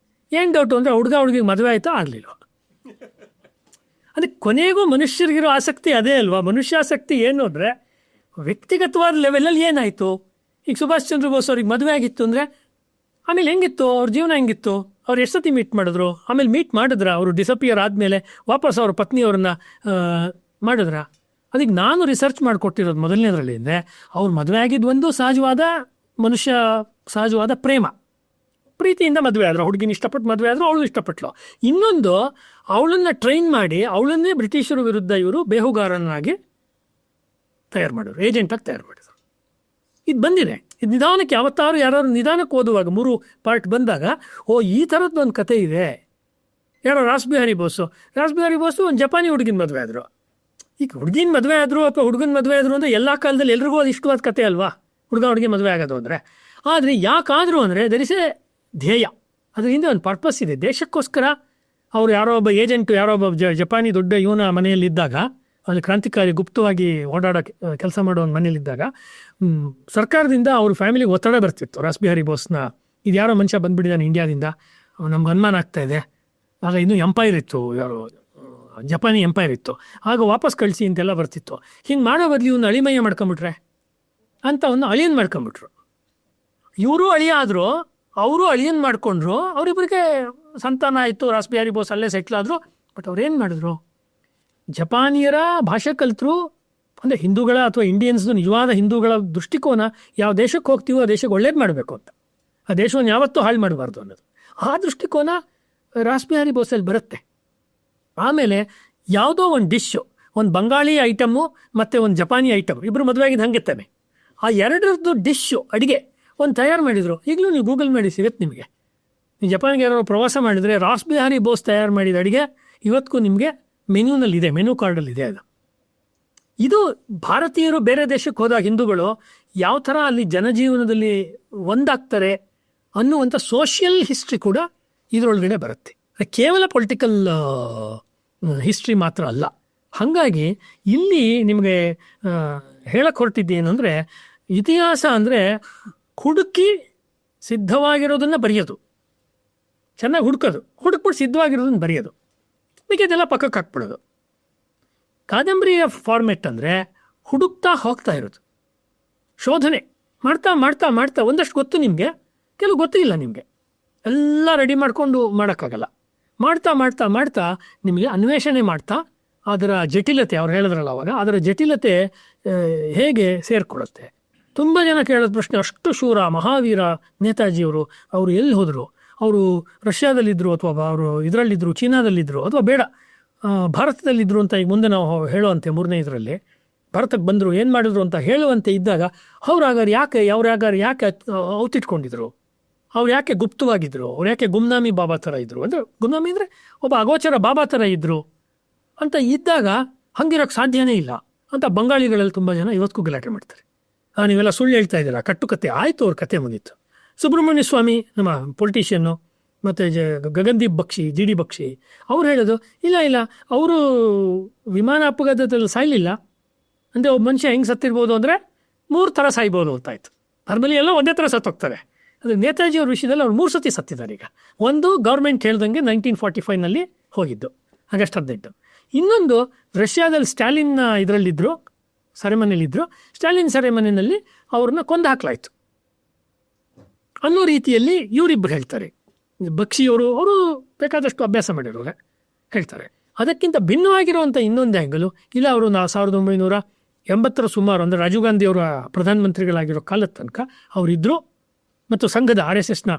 ಏನು ಡೌಟು ಅಂದರೆ ಹುಡುಗ ಹುಡುಗಿಗೆ ಮದುವೆ ಆಯಿತಾ ಆಗಲಿಲ್ಲ. ಅದಕ್ಕೆ ಕೊನೆಗೂ ಮನುಷ್ಯರಿಗಿರೋ ಆಸಕ್ತಿ ಅದೇ ಅಲ್ವಾ. ಮನುಷ್ಯಾಸಕ್ತಿ ಏನು ಅಂದರೆ ವ್ಯಕ್ತಿಗತವಾದ ಲೆವೆಲಲ್ಲಿ ಏನಾಯಿತು. ಈಗ ಸುಭಾಷ್ ಚಂದ್ರ ಬೋಸ್ ಅವ್ರಿಗೆ ಮದುವೆ ಆಗಿತ್ತು ಅಂದರೆ ಆಮೇಲೆ ಹೆಂಗಿತ್ತು ಅವ್ರ ಜೀವನ, ಹೆಂಗಿತ್ತು, ಅವ್ರು ಎಷ್ಟು ಸತಿ ಮೀಟ್ ಮಾಡಿದ್ರು, ಆಮೇಲೆ ಮೀಟ್ ಮಾಡಿದ್ರ, ಅವರು ಡಿಸಪಿಯರ್ ಆದಮೇಲೆ ವಾಪಸ್ ಅವ್ರ ಪತ್ನಿಯವ್ರನ್ನ ಮಾಡಿದ್ರ. ಅದಕ್ಕೆ ನಾನು ರಿಸರ್ಚ್ ಮಾಡಿಕೊಟ್ಟಿರೋದು ಮೊದಲನೇದರಲ್ಲಿ ಅಂದರೆ ಅವ್ರು ಮದುವೆ ಆಗಿದ್ದು ಒಂದು ಸಹಜವಾದ ಪ್ರೀತಿಯಿಂದ ಮದುವೆ ಆದರು, ಹುಡುಗಿನ ಇಷ್ಟಪಟ್ಟು ಮದುವೆ ಆದರು, ಅವಳು ಇಷ್ಟಪಟ್ಲು. ಇನ್ನೊಂದು, ಅವಳನ್ನು ಟ್ರೈನ್ ಮಾಡಿ ಅವಳನ್ನೇ ಬ್ರಿಟಿಷರ ವಿರುದ್ಧ ಇವರು ಬೇಹುಗಾರನಾಗಿ ತಯಾರು ಮಾಡಿದ್ರು, ಏಜೆಂಟಾಗಿ ತಯಾರು ಮಾಡಿದ್ರು. ಇದು ಬಂದಿದೆ. ಇದು ನಿಧಾನಕ್ಕೆ ಯಾರು ನಿಧಾನಕ್ಕೆ ಓದುವಾಗ 3 ಪಾರ್ಟ್ ಬಂದಾಗ, ಈ ಥರದ್ದು ಒಂದು ಕತೆ ಇದೆ. ಯಾರೋ ರಾಸ್ಬಿಹಾರಿ ಬೋಸು ಒಂದು ಜಪಾನಿ ಹುಡುಗಿನ ಮದುವೆ ಆದರು. ಈಗ ಹುಡುಗಿನ ಮದುವೆ ಆದರು ಅಥವಾ ಹುಡುಗನ ಮದುವೆ ಆದರು ಅಂದರೆ ಎಲ್ಲ ಕಾಲದಲ್ಲಿ ಎಲ್ರಿಗೂ ಅದು ಇಷ್ಟವಾದ ಕತೆ ಅಲ್ವಾ, ಹುಡುಗಿ ಮದುವೆ ಆಗೋದು ಅಂದರೆ. ಆದರೆ ಯಾಕಾದರೂ ಅಂದರೆ ದರಿಸೆ ಧ್ಯೇಯ, ಅದ್ರ ಹಿಂದೆ ಒಂದು ಪರ್ಪಸ್ ಇದೆ. ದೇಶಕ್ಕೋಸ್ಕರ ಅವರು ಯಾರೋ ಒಬ್ಬ ಏಜೆಂಟು, ಯಾರೋ ಒಬ್ಬ ಜಪಾನಿ ದೊಡ್ಡ ಇವನ ಮನೆಯಲ್ಲಿದ್ದಾಗ, ಅಲ್ಲಿ ಕ್ರಾಂತಿಕಾರಿ ಗುಪ್ತವಾಗಿ ಓಡಾಡೋ ಕೆಲಸ ಮಾಡೋ ಒಂದು ಮನೇಲಿದ್ದಾಗ ಸರ್ಕಾರದಿಂದ ಅವ್ರ ಫ್ಯಾಮಿಲಿಗೆ ಒತ್ತಡ ಬರ್ತಿತ್ತು. ರಾಸ್ಬಿಹಾರಿ ಬೋಸ್ನ ಇದು ಯಾರೋ ಮನುಷ್ಯ ಬಂದುಬಿಟ್ಟಿದ್ದಾನೆ ಇಂಡಿಯಾದಿಂದ, ನಮ್ಗೆ ಅನುಮಾನ ಆಗ್ತಾ ಇದೆ. ಆಗ ಇನ್ನೂ ಎಂಪೈರ್ ಇತ್ತು, ಯಾರೋ ಜಪಾನಿ ಎಂಪೈರ್ ಇತ್ತು, ಆಗ ವಾಪಸ್ ಕಳಿಸಿ ಅಂತೆಲ್ಲ ಬರ್ತಿತ್ತು. ಹಿಂಗೆ ಮಾಡೋ ಬದಲು ಇವ್ನ ಅಳಿಮಯ್ಯ ಮಾಡ್ಕೊಂಬಿಟ್ರೆ ಅಂತ ಒಂದು ಅಳಿಯನ್ ಮಾಡ್ಕೊಂಬಿಟ್ರು. ಇವರು ಅಳಿಯ ಆದರು, ಅವರು ಅಳಿಯನ್ ಮಾಡಿಕೊಂಡ್ರು, ಅವರಿಬ್ಬರಿಗೆ ಸಂತಾನ ಆಯಿತು. ರಾಸ್ಬಿಹಾರಿ ಬೋಸ್ ಅಲ್ಲೇ ಸೆಟ್ಲ್ ಆದರು. ಬಟ್ ಅವ್ರೇನು ಮಾಡಿದ್ರು, ಜಪಾನಿಯರ ಭಾಷೆ ಕಲಿತರು. ಅಂದರೆ ಹಿಂದೂಗಳ ಅಥವಾ ಇಂಡಿಯನ್ಸ್ದು ನಿಜವಾದ ಹಿಂದೂಗಳ ದೃಷ್ಟಿಕೋನ, ಯಾವ ದೇಶಕ್ಕೆ ಹೋಗ್ತೀವೋ ಆ ದೇಶಕ್ಕೆ ಒಳ್ಳೇದು ಮಾಡಬೇಕು ಅಂತ, ಆ ದೇಶವನ್ನು ಯಾವತ್ತೂ ಹಾಳು ಮಾಡಬಾರ್ದು ಅನ್ನೋದು, ಆ ದೃಷ್ಟಿಕೋನ ರಾಸ್ಬಿಹಾರಿ ಬೋಸಲ್ಲಿ ಬರುತ್ತೆ. ಆಮೇಲೆ ಯಾವುದೋ ಒಂದು ಡಿಶ್ಶು, ಒಂದು ಬಂಗಾಳಿ ಐಟಮು ಮತ್ತು ಒಂದು ಜಪಾನಿ ಐಟಮ್, ಇಬ್ಬರು ಮದುವೆ ಆಗಿದ್ದು ಹಂಗೆ ತಾನೆ, ಆ ಎರಡರದ್ದು ಡಿಶ್ಶು ಅಡುಗೆ ಒಂದು ತಯಾರು ಮಾಡಿದರು. ಈಗಲೂ ನೀವು ಗೂಗಲ್ ಮಾಡಿ ಸಿಗುತ್ತೆ ನಿಮಗೆ. ನೀವು ಜಪಾನ್ಗೆ ಯಾರೋ ಪ್ರವಾಸ ಮಾಡಿದರೆ ರಾಸ್ಬಿಹಾರಿ ಬೋಸ್ ತಯಾರು ಮಾಡಿದ ಅಡುಗೆ ಇವತ್ತಿಗೂ ನಿಮಗೆ ಮೆನ್ಯೂನಲ್ಲಿದೆ, ಮೆನು ಕಾರ್ಡಲ್ಲಿದೆ. ಇದು ಭಾರತೀಯರು ಬೇರೆ ದೇಶಕ್ಕೆ ಹೋದಾಗ ಹಿಂದೂಗಳು ಯಾವ ಥರ ಅಲ್ಲಿ ಜನಜೀವನದಲ್ಲಿ ಒಂದಾಗ್ತಾರೆ ಅನ್ನುವಂಥ ಸೋಷಿಯಲ್ ಹಿಸ್ಟ್ರಿ ಕೂಡ ಇದರೊಳಗಡೆ ಬರುತ್ತೆ. ಕೇವಲ ಪೊಲಿಟಿಕಲ್ ಹಿಸ್ಟ್ರಿ ಮಾತ್ರ ಅಲ್ಲ. ಹಾಗಾಗಿ ಇಲ್ಲಿ ನಿಮಗೆ ಹೇಳಕ್ಕೆ ಹೊರಟಿದ್ದೇನು ಅಂದರೆ, ಇತಿಹಾಸ ಅಂದರೆ ಹುಡುಕಿ ಸಿದ್ಧವಾಗಿರೋದನ್ನು ಬರೆಯೋದು, ಚೆನ್ನಾಗಿ ಹುಡುಕ್ಬಿಟ್ಟು ಸಿದ್ಧವಾಗಿರೋದನ್ನು ಬರೆಯೋದು, ಮಿಕ್ಕಿದೆಲ್ಲ ಪಕ್ಕಕ್ಕೆ ಹಾಕ್ಬಿಡೋದು. ಕಾದಂಬರಿಯ ಫಾರ್ಮೆಟ್ ಅಂದರೆ ಹುಡುಕ್ತಾ ಹೋಗ್ತಾ ಇರೋದು, ಶೋಧನೆ ಮಾಡ್ತಾ ಮಾಡ್ತಾ ಮಾಡ್ತಾ ಒಂದಷ್ಟು ಗೊತ್ತು ನಿಮಗೆ, ಕೆಲವು ಗೊತ್ತಿಲ್ಲ ನಿಮಗೆ, ಎಲ್ಲ ರೆಡಿ ಮಾಡಿಕೊಂಡು ಮಾಡೋಕ್ಕಾಗಲ್ಲ. ಮಾಡ್ತಾ ಮಾಡ್ತಾ ಮಾಡ್ತಾ ನಿಮಗೆ ಅನ್ವೇಷಣೆ ಮಾಡ್ತಾ ಅದರ ಜಟಿಲತೆ, ಅವ್ರು ಹೇಳಿದ್ರಲ್ಲ ಅವಾಗ, ಅದರ ಜಟಿಲತೆ ಹೇಗೆ ಸೇರಿಕೊಳ್ಳುತ್ತೆ. ತುಂಬ ಜನ ಕೇಳೋದು ಪ್ರಶ್ನೆ, ಅಷ್ಟು ಶೂರ ಮಹಾವೀರ ನೇತಾಜಿಯವರು, ಅವರು ಎಲ್ಲಿ ಹೋದರು, ಅವರು ರಷ್ಯಾದಲ್ಲಿದ್ದರು ಅಥವಾ ಅವರು ಇದರಲ್ಲಿದ್ದರು, ಚೀನಾದಲ್ಲಿದ್ದರು ಅಥವಾ ಬೇಡ ಭಾರತದಲ್ಲಿದ್ದರು ಅಂತ ಈಗ ಮುಂದೆ ನಾವು ಹೇಳುವಂತೆ 3ನೇ ಇದರಲ್ಲಿ ಭಾರತಕ್ಕೆ ಬಂದರು, ಏನು ಮಾಡಿದ್ರು ಅಂತ ಹೇಳುವಂತೆ ಇದ್ದಾಗ, ಅವ್ರು ಯಾಕೆ ಔತಿಟ್ಕೊಂಡಿದ್ರು, ಅವ್ರು ಯಾಕೆ ಗುಪ್ತವಾಗಿದ್ದರು, ಅವ್ರು ಯಾಕೆ ಗುಮ್ನಾಮಿ ಬಾಬಾ ಥರ ಇದ್ದರು, ಅಂದರೆ ಗುಮ್ನಾಮಿ ಅಂದರೆ ಒಬ್ಬ ಅಗೋಚರ ಬಾಬಾ ಥರ ಇದ್ದರು ಅಂತ ಇದ್ದಾಗ ಹಂಗಿರೋಕ್ಕೆ ಸಾಧ್ಯನೇ ಇಲ್ಲ ಅಂತ ಬಂಗಾಳಿಗಳಲ್ಲಿ ತುಂಬ ಜನ ಇವತ್ತಿಗೂ ಗಲಾಟೆ ಮಾಡ್ತಾರೆ. ನೀವೆಲ್ಲ ಸುಳ್ಳು ಹೇಳ್ತಾ ಇದ್ದೀರಾ, ಕಟ್ಟುಕತೆ ಆಯಿತು, ಅವ್ರ ಕತೆ ಮುಗೀತು. ಸುಬ್ರಹ್ಮಣ್ಯ ಸ್ವಾಮಿ ನಮ್ಮ ಪೊಲಿಟಿಷಿಯನ್ನು ಮತ್ತು ಗಗನ್ದೀಪ್ ಬಕ್ಷಿ, GD ಬಕ್ಷಿ, ಅವ್ರು ಹೇಳೋದು ಇಲ್ಲ ಅವರು ವಿಮಾನ ಅಪಘಾತದಲ್ಲಿ ಸಾಯಲಿಲ್ಲ ಅಂದರೆ ಒಬ್ಬ ಮನುಷ್ಯ ಹೆಂಗೆ ಸತ್ತಿರ್ಬೋದು ಅಂದರೆ 3 ಥರ ಸಾಯ್ಬೋದು ಅಂತಾಯಿತು. ನಾರ್ಮಲಿ ಎಲ್ಲ ಒಂದೇ ಥರ ಸತ್ತೋಗ್ತಾರೆ. ಅದು ನೇತಾಜಿ ಅವ್ರ ವಿಷಯದಲ್ಲಿ ಅವ್ರು 3 ಸತಿ ಸತ್ತಿದ್ದಾರೆ. ಈಗ ಒಂದು ಗೌರ್ಮೆಂಟ್ ಹೇಳ್ದಂಗೆ 1945ನಲ್ಲಿ ಹೋಗಿದ್ದು, ಆಗಸ್ಟ್ 18. ಇನ್ನೊಂದು ರಷ್ಯಾದಲ್ಲಿ ಸ್ಟಾಲಿನ್ ಇದರಲ್ಲಿದ್ದರು, ಸೆರೆಮನೆಯಲ್ಲಿದ್ದರು, ಸ್ಟಾಲಿನ್ ಸೆರೆಮನೆಯಲ್ಲಿ ಅವ್ರನ್ನ ಕೊಂದು ಹಾಕಲಾಯಿತು ಅನ್ನೋ ರೀತಿಯಲ್ಲಿ ಇವರಿಬ್ಬರು ಹೇಳ್ತಾರೆ. ಬಕ್ಷಿಯವರು, ಅವರು ಬೇಕಾದಷ್ಟು ಅಭ್ಯಾಸ ಮಾಡಿರೋರೆ ಹೇಳ್ತಾರೆ. ಅದಕ್ಕಿಂತ ಭಿನ್ನವಾಗಿರುವಂಥ ಇನ್ನೊಂದು ಆ್ಯಂಗಲು, ಇಲ್ಲ ಅವರು 1980 ಸುಮಾರು ಅಂದರೆ ರಾಜೀವ್ ಗಾಂಧಿ ಅವರ ಪ್ರಧಾನಮಂತ್ರಿಗಳಾಗಿರೋ ಕಾಲದ ತನಕ ಅವರಿದ್ದರು. ಮತ್ತು ಸಂಘದ RSSನ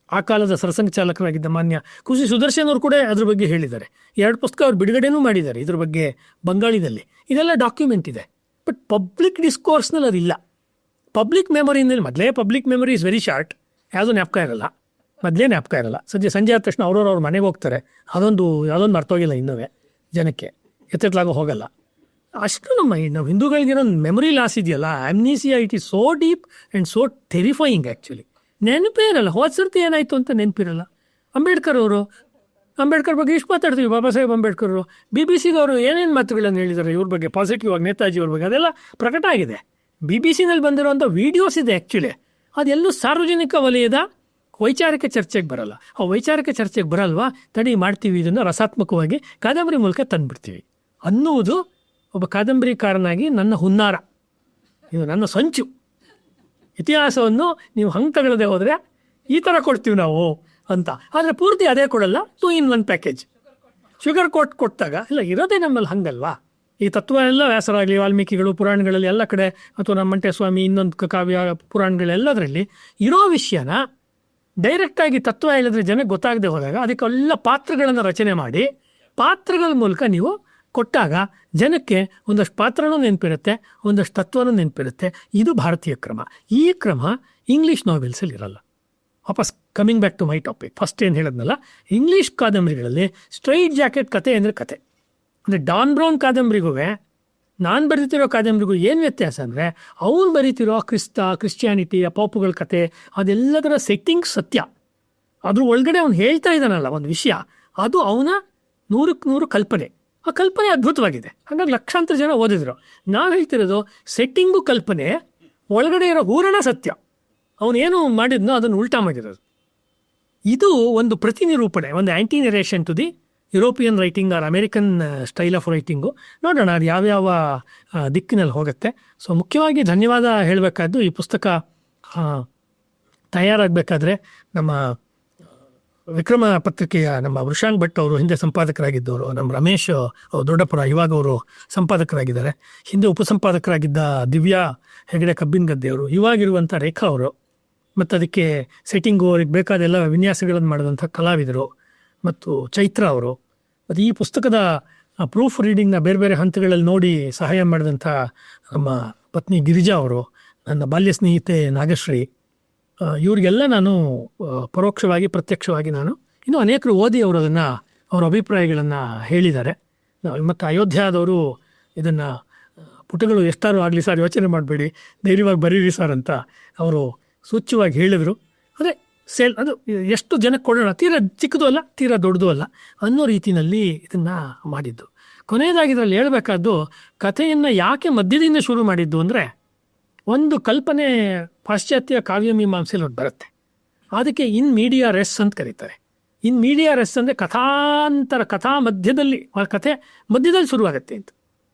ಆ ಕಾಲದ ಸರಸಂಘಚಾಲಕರಾಗಿದ್ದ ಮಾನ್ಯ ಕುಸಿ ಸುದರ್ಶನ್ ಅವರು ಕೂಡ ಅದ್ರ ಬಗ್ಗೆ ಹೇಳಿದ್ದಾರೆ. 2 ಪುಸ್ತಕ ಅವ್ರು ಬಿಡುಗಡೆನೂ ಮಾಡಿದ್ದಾರೆ ಇದ್ರ ಬಗ್ಗೆ ಬಂಗಾಳಿದಲ್ಲಿ. ಇದೆಲ್ಲ ಡಾಕ್ಯುಮೆಂಟ್ ಇದೆ. ಬಟ್ ಪಬ್ಲಿಕ್ ಡಿಸ್ಕೋರ್ಸ್ನಲ್ಲಿ ಅದಿಲ್ಲ. ಪಬ್ಲಿಕ್ ಮೆಮೊರಿನಲ್ಲಿ ಮೊದಲೇ public memory is very short, ಯಾವುದೂ ಜ್ಞಾಪಕ ಇರಲ್ಲ. ಮೊದಲೇ ಜ್ಞಾಪಕ ಇರಲ್ಲ. ಸಂಜೆ ಆದ ತಕ್ಷಣ ಅವ್ರವ್ರ ಮನೆಗೆ ಹೋಗ್ತಾರೆ. ಅದೊಂದು ಮರ್ತೋಗಿಲ್ಲ ಇನ್ನೂ ಜನಕ್ಕೆ, ಎತ್ತಿಟ್ಲಾಗೋ ಹೋಗಲ್ಲ. ಅಷ್ಟು ನಾವು ಹಿಂದೂಗಳಿಗೇನೋ ಮೆಮೊರಿ ಲಾಸ್ ಇದೆಯಲ್ಲ, amnesia, it is so deep and so terrifying. Actually ನೆನಪೇ ಇರಲ್ಲ, ಹೋದ ಸರ್ತಿ ಏನಾಯಿತು ಅಂತ ನೆನಪಿರಲ್ಲ. ಅಂಬೇಡ್ಕರ್ ಬಗ್ಗೆ ಇಷ್ಟು ಮಾತಾಡ್ತೀವಿ, ಬಾಬಾ ಸಾಹೇಬ್ ಅಂಬೇಡ್ಕರ್ BBC ಅವರು ಏನೇನು ಮಾತುಗಳನ್ನು ಹೇಳಿದ್ದಾರೆ ಇವ್ರ ಬಗ್ಗೆ, ಪಾಸಿಟಿವ್ ಆಗಿ ನೇತಾಜಿ ಅವ್ರ ಬಗ್ಗೆ, ಅದೆಲ್ಲ ಪ್ರಕಟ ಆಗಿದೆ. BBC-ನಲ್ಲಿ ಬಂದಿರುವಂಥ ವೀಡಿಯೋಸ್ ಇದೆ. ಆ್ಯಕ್ಚುಲಿ ಅದೆಲ್ಲೂ ಸಾರ್ವಜನಿಕ ವಲಯದ ವೈಚಾರಿಕ ಚರ್ಚೆಗೆ ಬರಲ್ಲ. ಆ ವೈಚಾರಿಕ ಚರ್ಚೆಗೆ ಬರಲ್ವಾ, ತಡಿ ಮಾಡ್ತೀವಿ, ಇದನ್ನು ರಸಾತ್ಮಕವಾಗಿ ಕಾದಂಬರಿ ಮೂಲಕ ತಂದುಬಿಡ್ತೀವಿ ಅನ್ನುವುದು ಒಬ್ಬ ಕಾದಂಬರಿಕಾರನಾಗಿ ನನ್ನ ಹುನ್ನಾರ, ಇದು ನನ್ನ ಸಂಚು. ಇತಿಹಾಸವನ್ನು ನೀವು ಹಂಗೆ ತಗೊಳ್ಳದೆ ಹೋದರೆ ಈ ಥರ ಕೊಡ್ತೀವಿ ನಾವು ಅಂತ. ಆದರೆ ಪೂರ್ತಿ ಅದೇ ಕೊಡಲ್ಲ, 2 in 1 ಪ್ಯಾಕೇಜ್. ಶುಗರ್ ಕೊಟ್ಟಾಗ ಇಲ್ಲ, ಇರೋದೇ ನಮ್ಮಲ್ಲಿ ಹಂಗಲ್ವಾ. ಈ ತತ್ವ ಎಲ್ಲ ವ್ಯಾಸರಾಗಲಿ, ವಾಲ್ಮೀಕಿಗಳು, ಪುರಾಣಗಳಲ್ಲಿ ಎಲ್ಲ ಕಡೆ, ಅಥವಾ ನಮ್ಮ ಮಂಟೇಸ್ವಾಮಿ ಇನ್ನೊಂದು ಕಾವ್ಯ ಪುರಾಣಗಳೆಲ್ಲದರಲ್ಲಿ ಇರೋ ವಿಷಯನ ಡೈರೆಕ್ಟಾಗಿ ತತ್ವ ಹೇಳಿದ್ರೆ ಜನಕ್ಕೆ ಗೊತ್ತಾಗದೆ ಹೋದಾಗ ಅದಕ್ಕೆಲ್ಲ ಪಾತ್ರಗಳನ್ನು ರಚನೆ ಮಾಡಿ ಪಾತ್ರಗಳ ಮೂಲಕ ನೀವು ಕೊಟ್ಟಾಗ ಜನಕ್ಕೆ ಒಂದಷ್ಟು ಪಾತ್ರನೂ ನೆನಪಿರುತ್ತೆ, ಒಂದಷ್ಟು ತತ್ವನೂ ನೆನಪಿರುತ್ತೆ. ಇದು ಭಾರತೀಯ ಕ್ರಮ. ಈ ಕ್ರಮ ಇಂಗ್ಲೀಷ್ ನಾವೆಲ್ಸಲ್ಲಿ ಇರಲ್ಲ. ವಾಪಸ್ coming back to my topic, first ಏನು ಹೇಳಿದ್ನಲ್ಲ, ಇಂಗ್ಲೀಷ್ ಕಾದಂಬರಿಗಳಲ್ಲಿ ಸ್ಟ್ರೈಟ್ ಜಾಕೆಟ್ ಕತೆ ಅಂದರೆ ಕತೆ. ಅಂದರೆ ಡಾನ್ ಬ್ರೌನ್ ಕಾದಂಬರಿಗೂ ನಾನು ಬರೀತಿರೋ ಕಾದಂಬರಿಗೂ ಏನು ವ್ಯತ್ಯಾಸ ಅಂದರೆ, ಅವನು ಬರೀತಿರೋ ಕ್ರಿಶ್ಚಿಯಾನಿಟಿ, ಪೋಪುಗಳ ಕತೆ, ಅದೆಲ್ಲದರ ಸೆಟ್ಟಿಂಗ್ ಸತ್ಯ. ಅದ್ರ ಒಳಗಡೆ ಅವ್ನು ಹೇಳ್ತಾ ಇದ್ದಾನಲ್ಲ ಒಂದು ವಿಷಯ, ಅದು ಅವನ 100% ಕಲ್ಪನೆ. ಆ ಕಲ್ಪನೆ ಅದ್ಭುತವಾಗಿದೆ, ಹಾಗಾಗಿ ಲಕ್ಷಾಂತರ ಜನ ಓದಿದ್ರು. ನಾವು ಹೇಳ್ತಿರೋದು ಸೆಟ್ಟಿಂಗು ಕಲ್ಪನೆ, ಒಳಗಡೆ ಇರೋ ಹೂರಣ ಸತ್ಯ. ಅವನೇನು ಮಾಡಿದ್ನೋ ಅದನ್ನು ಉಲ್ಟಾ ಮಾಡಿರೋದು. ಇದು ಒಂದು ಪ್ರತಿನಿರೂಪಣೆ, ಒಂದು anti narration to the European writing or American style of writing. ನೋಡೋಣ ಅದು ಯಾವ್ಯಾವ ದಿಕ್ಕಿನಲ್ಲಿ ಹೋಗುತ್ತೆ. ಸೊ ಮುಖ್ಯವಾಗಿ ಧನ್ಯವಾದ ಹೇಳಬೇಕಾದ್ದು, ಈ ಪುಸ್ತಕ ತಯಾರಾಗಬೇಕಾದ್ರೆ ನಮ್ಮ ವಿಕ್ರಮ ಪತ್ರಿಕೆಯ ನಮ್ಮ ವೃಷಾಂಕ್ ಭಟ್ ಅವರು ಹಿಂದೆ ಸಂಪಾದಕರಾಗಿದ್ದವರು, ನಮ್ಮ ರಮೇಶ್ ದೊಡ್ಡಪುರ ಇವಾಗ ಅವರು ಸಂಪಾದಕರಾಗಿದ್ದಾರೆ. ಹಿಂದೆ ಉಪಸಂಪಾದಕರಾಗಿದ್ದ ದಿವ್ಯಾ ಹೆಗಡೆ ಕಬ್ಬಿನಗದ್ದೆಯವರು, ಇವಾಗಿರುವಂಥ ರೇಖಾ ಅವರು, ಮತ್ತು ಅದಕ್ಕೆ ಸೆಟ್ಟಿಂಗು ಅವ್ರಿಗೆ ಬೇಕಾದ ಎಲ್ಲ ವಿನ್ಯಾಸಗಳನ್ನು ಮಾಡಿದಂಥ ಕಲಾವಿದರು, ಮತ್ತು ಚೈತ್ರ ಅವರು, ಮತ್ತು ಈ ಪುಸ್ತಕದ ಪ್ರೂಫ್ ರೀಡಿಂಗ್ನ ಬೇರೆ ಬೇರೆ ಹಂತಗಳಲ್ಲಿ ನೋಡಿ ಸಹಾಯ ಮಾಡಿದಂಥ ನಮ್ಮ ಪತ್ನಿ ಗಿರಿಜಾ ಅವರು, ನನ್ನ ಬಾಲ್ಯ ಸ್ನೇಹಿತೆ ನಾಗಶ್ರೀ, ಇವರಿಗೆಲ್ಲ ನಾನು ಪರೋಕ್ಷವಾಗಿ ಪ್ರತ್ಯಕ್ಷವಾಗಿ ನಾನು ಇನ್ನೂ ಅನೇಕರು ಓದಿ ಅವರು ಅದನ್ನು ಅವರ ಅಭಿಪ್ರಾಯಗಳನ್ನು ಹೇಳಿದ್ದಾರೆ. ಮತ್ತು ಅಯೋಧ್ಯಾದವರು ಇದನ್ನು ಪುಟಗಳು ಎಷ್ಟಾರು ಆಗಲಿ ಸರ್, ಯೋಚನೆ ಮಾಡಬೇಡಿ, ಧೈರ್ಯವಾಗಿ ಬರೀರಿ ಸರ್ ಅಂತ ಅವರು ಸೂಚ್ಯವಾಗಿ ಹೇಳಿದರು. ಅಂದರೆ ಅದು ಎಷ್ಟು ಜನಕ್ಕೆ ಕೊಡೋಣ, ತೀರಾ ಚಿಕ್ಕದು ಅಲ್ಲ, ತೀರಾ ದೊಡ್ಡದು ಅಲ್ಲ ಅನ್ನೋ ರೀತಿಯಲ್ಲಿ ಇದನ್ನು ಮಾಡಿದ್ದು. ಕೊನೆಯದಾಗಿ ಇದರಲ್ಲಿ ಹೇಳಬೇಕಾದ್ದು, ಕಥೆಯನ್ನು ಯಾಕೆ ಮಧ್ಯದಿಂದ ಶುರು ಮಾಡಿದ್ದು ಅಂದರೆ, ಒಂದು ಕಲ್ಪನೆ ಪಾಶ್ಚಾತ್ಯ ಕಾವ್ಯ ಮೀಮಾಂಸೆಯಲ್ಲಿ ಒಂದು ಬರುತ್ತೆ, ಅದಕ್ಕೆ ಇನ್ ಮೀಡಿಯಾ ರೆಸ್ ಅಂತ ಕರೀತಾರೆ. ಇನ್ ಮೀಡಿಯಾ ರೆಸ್ ಅಂದರೆ ಕಥಾ ಮಧ್ಯದಲ್ಲಿ, ಆ ಕಥೆ ಮಧ್ಯದಲ್ಲಿ ಶುರುವಾಗುತ್ತೆ ಅಂತ.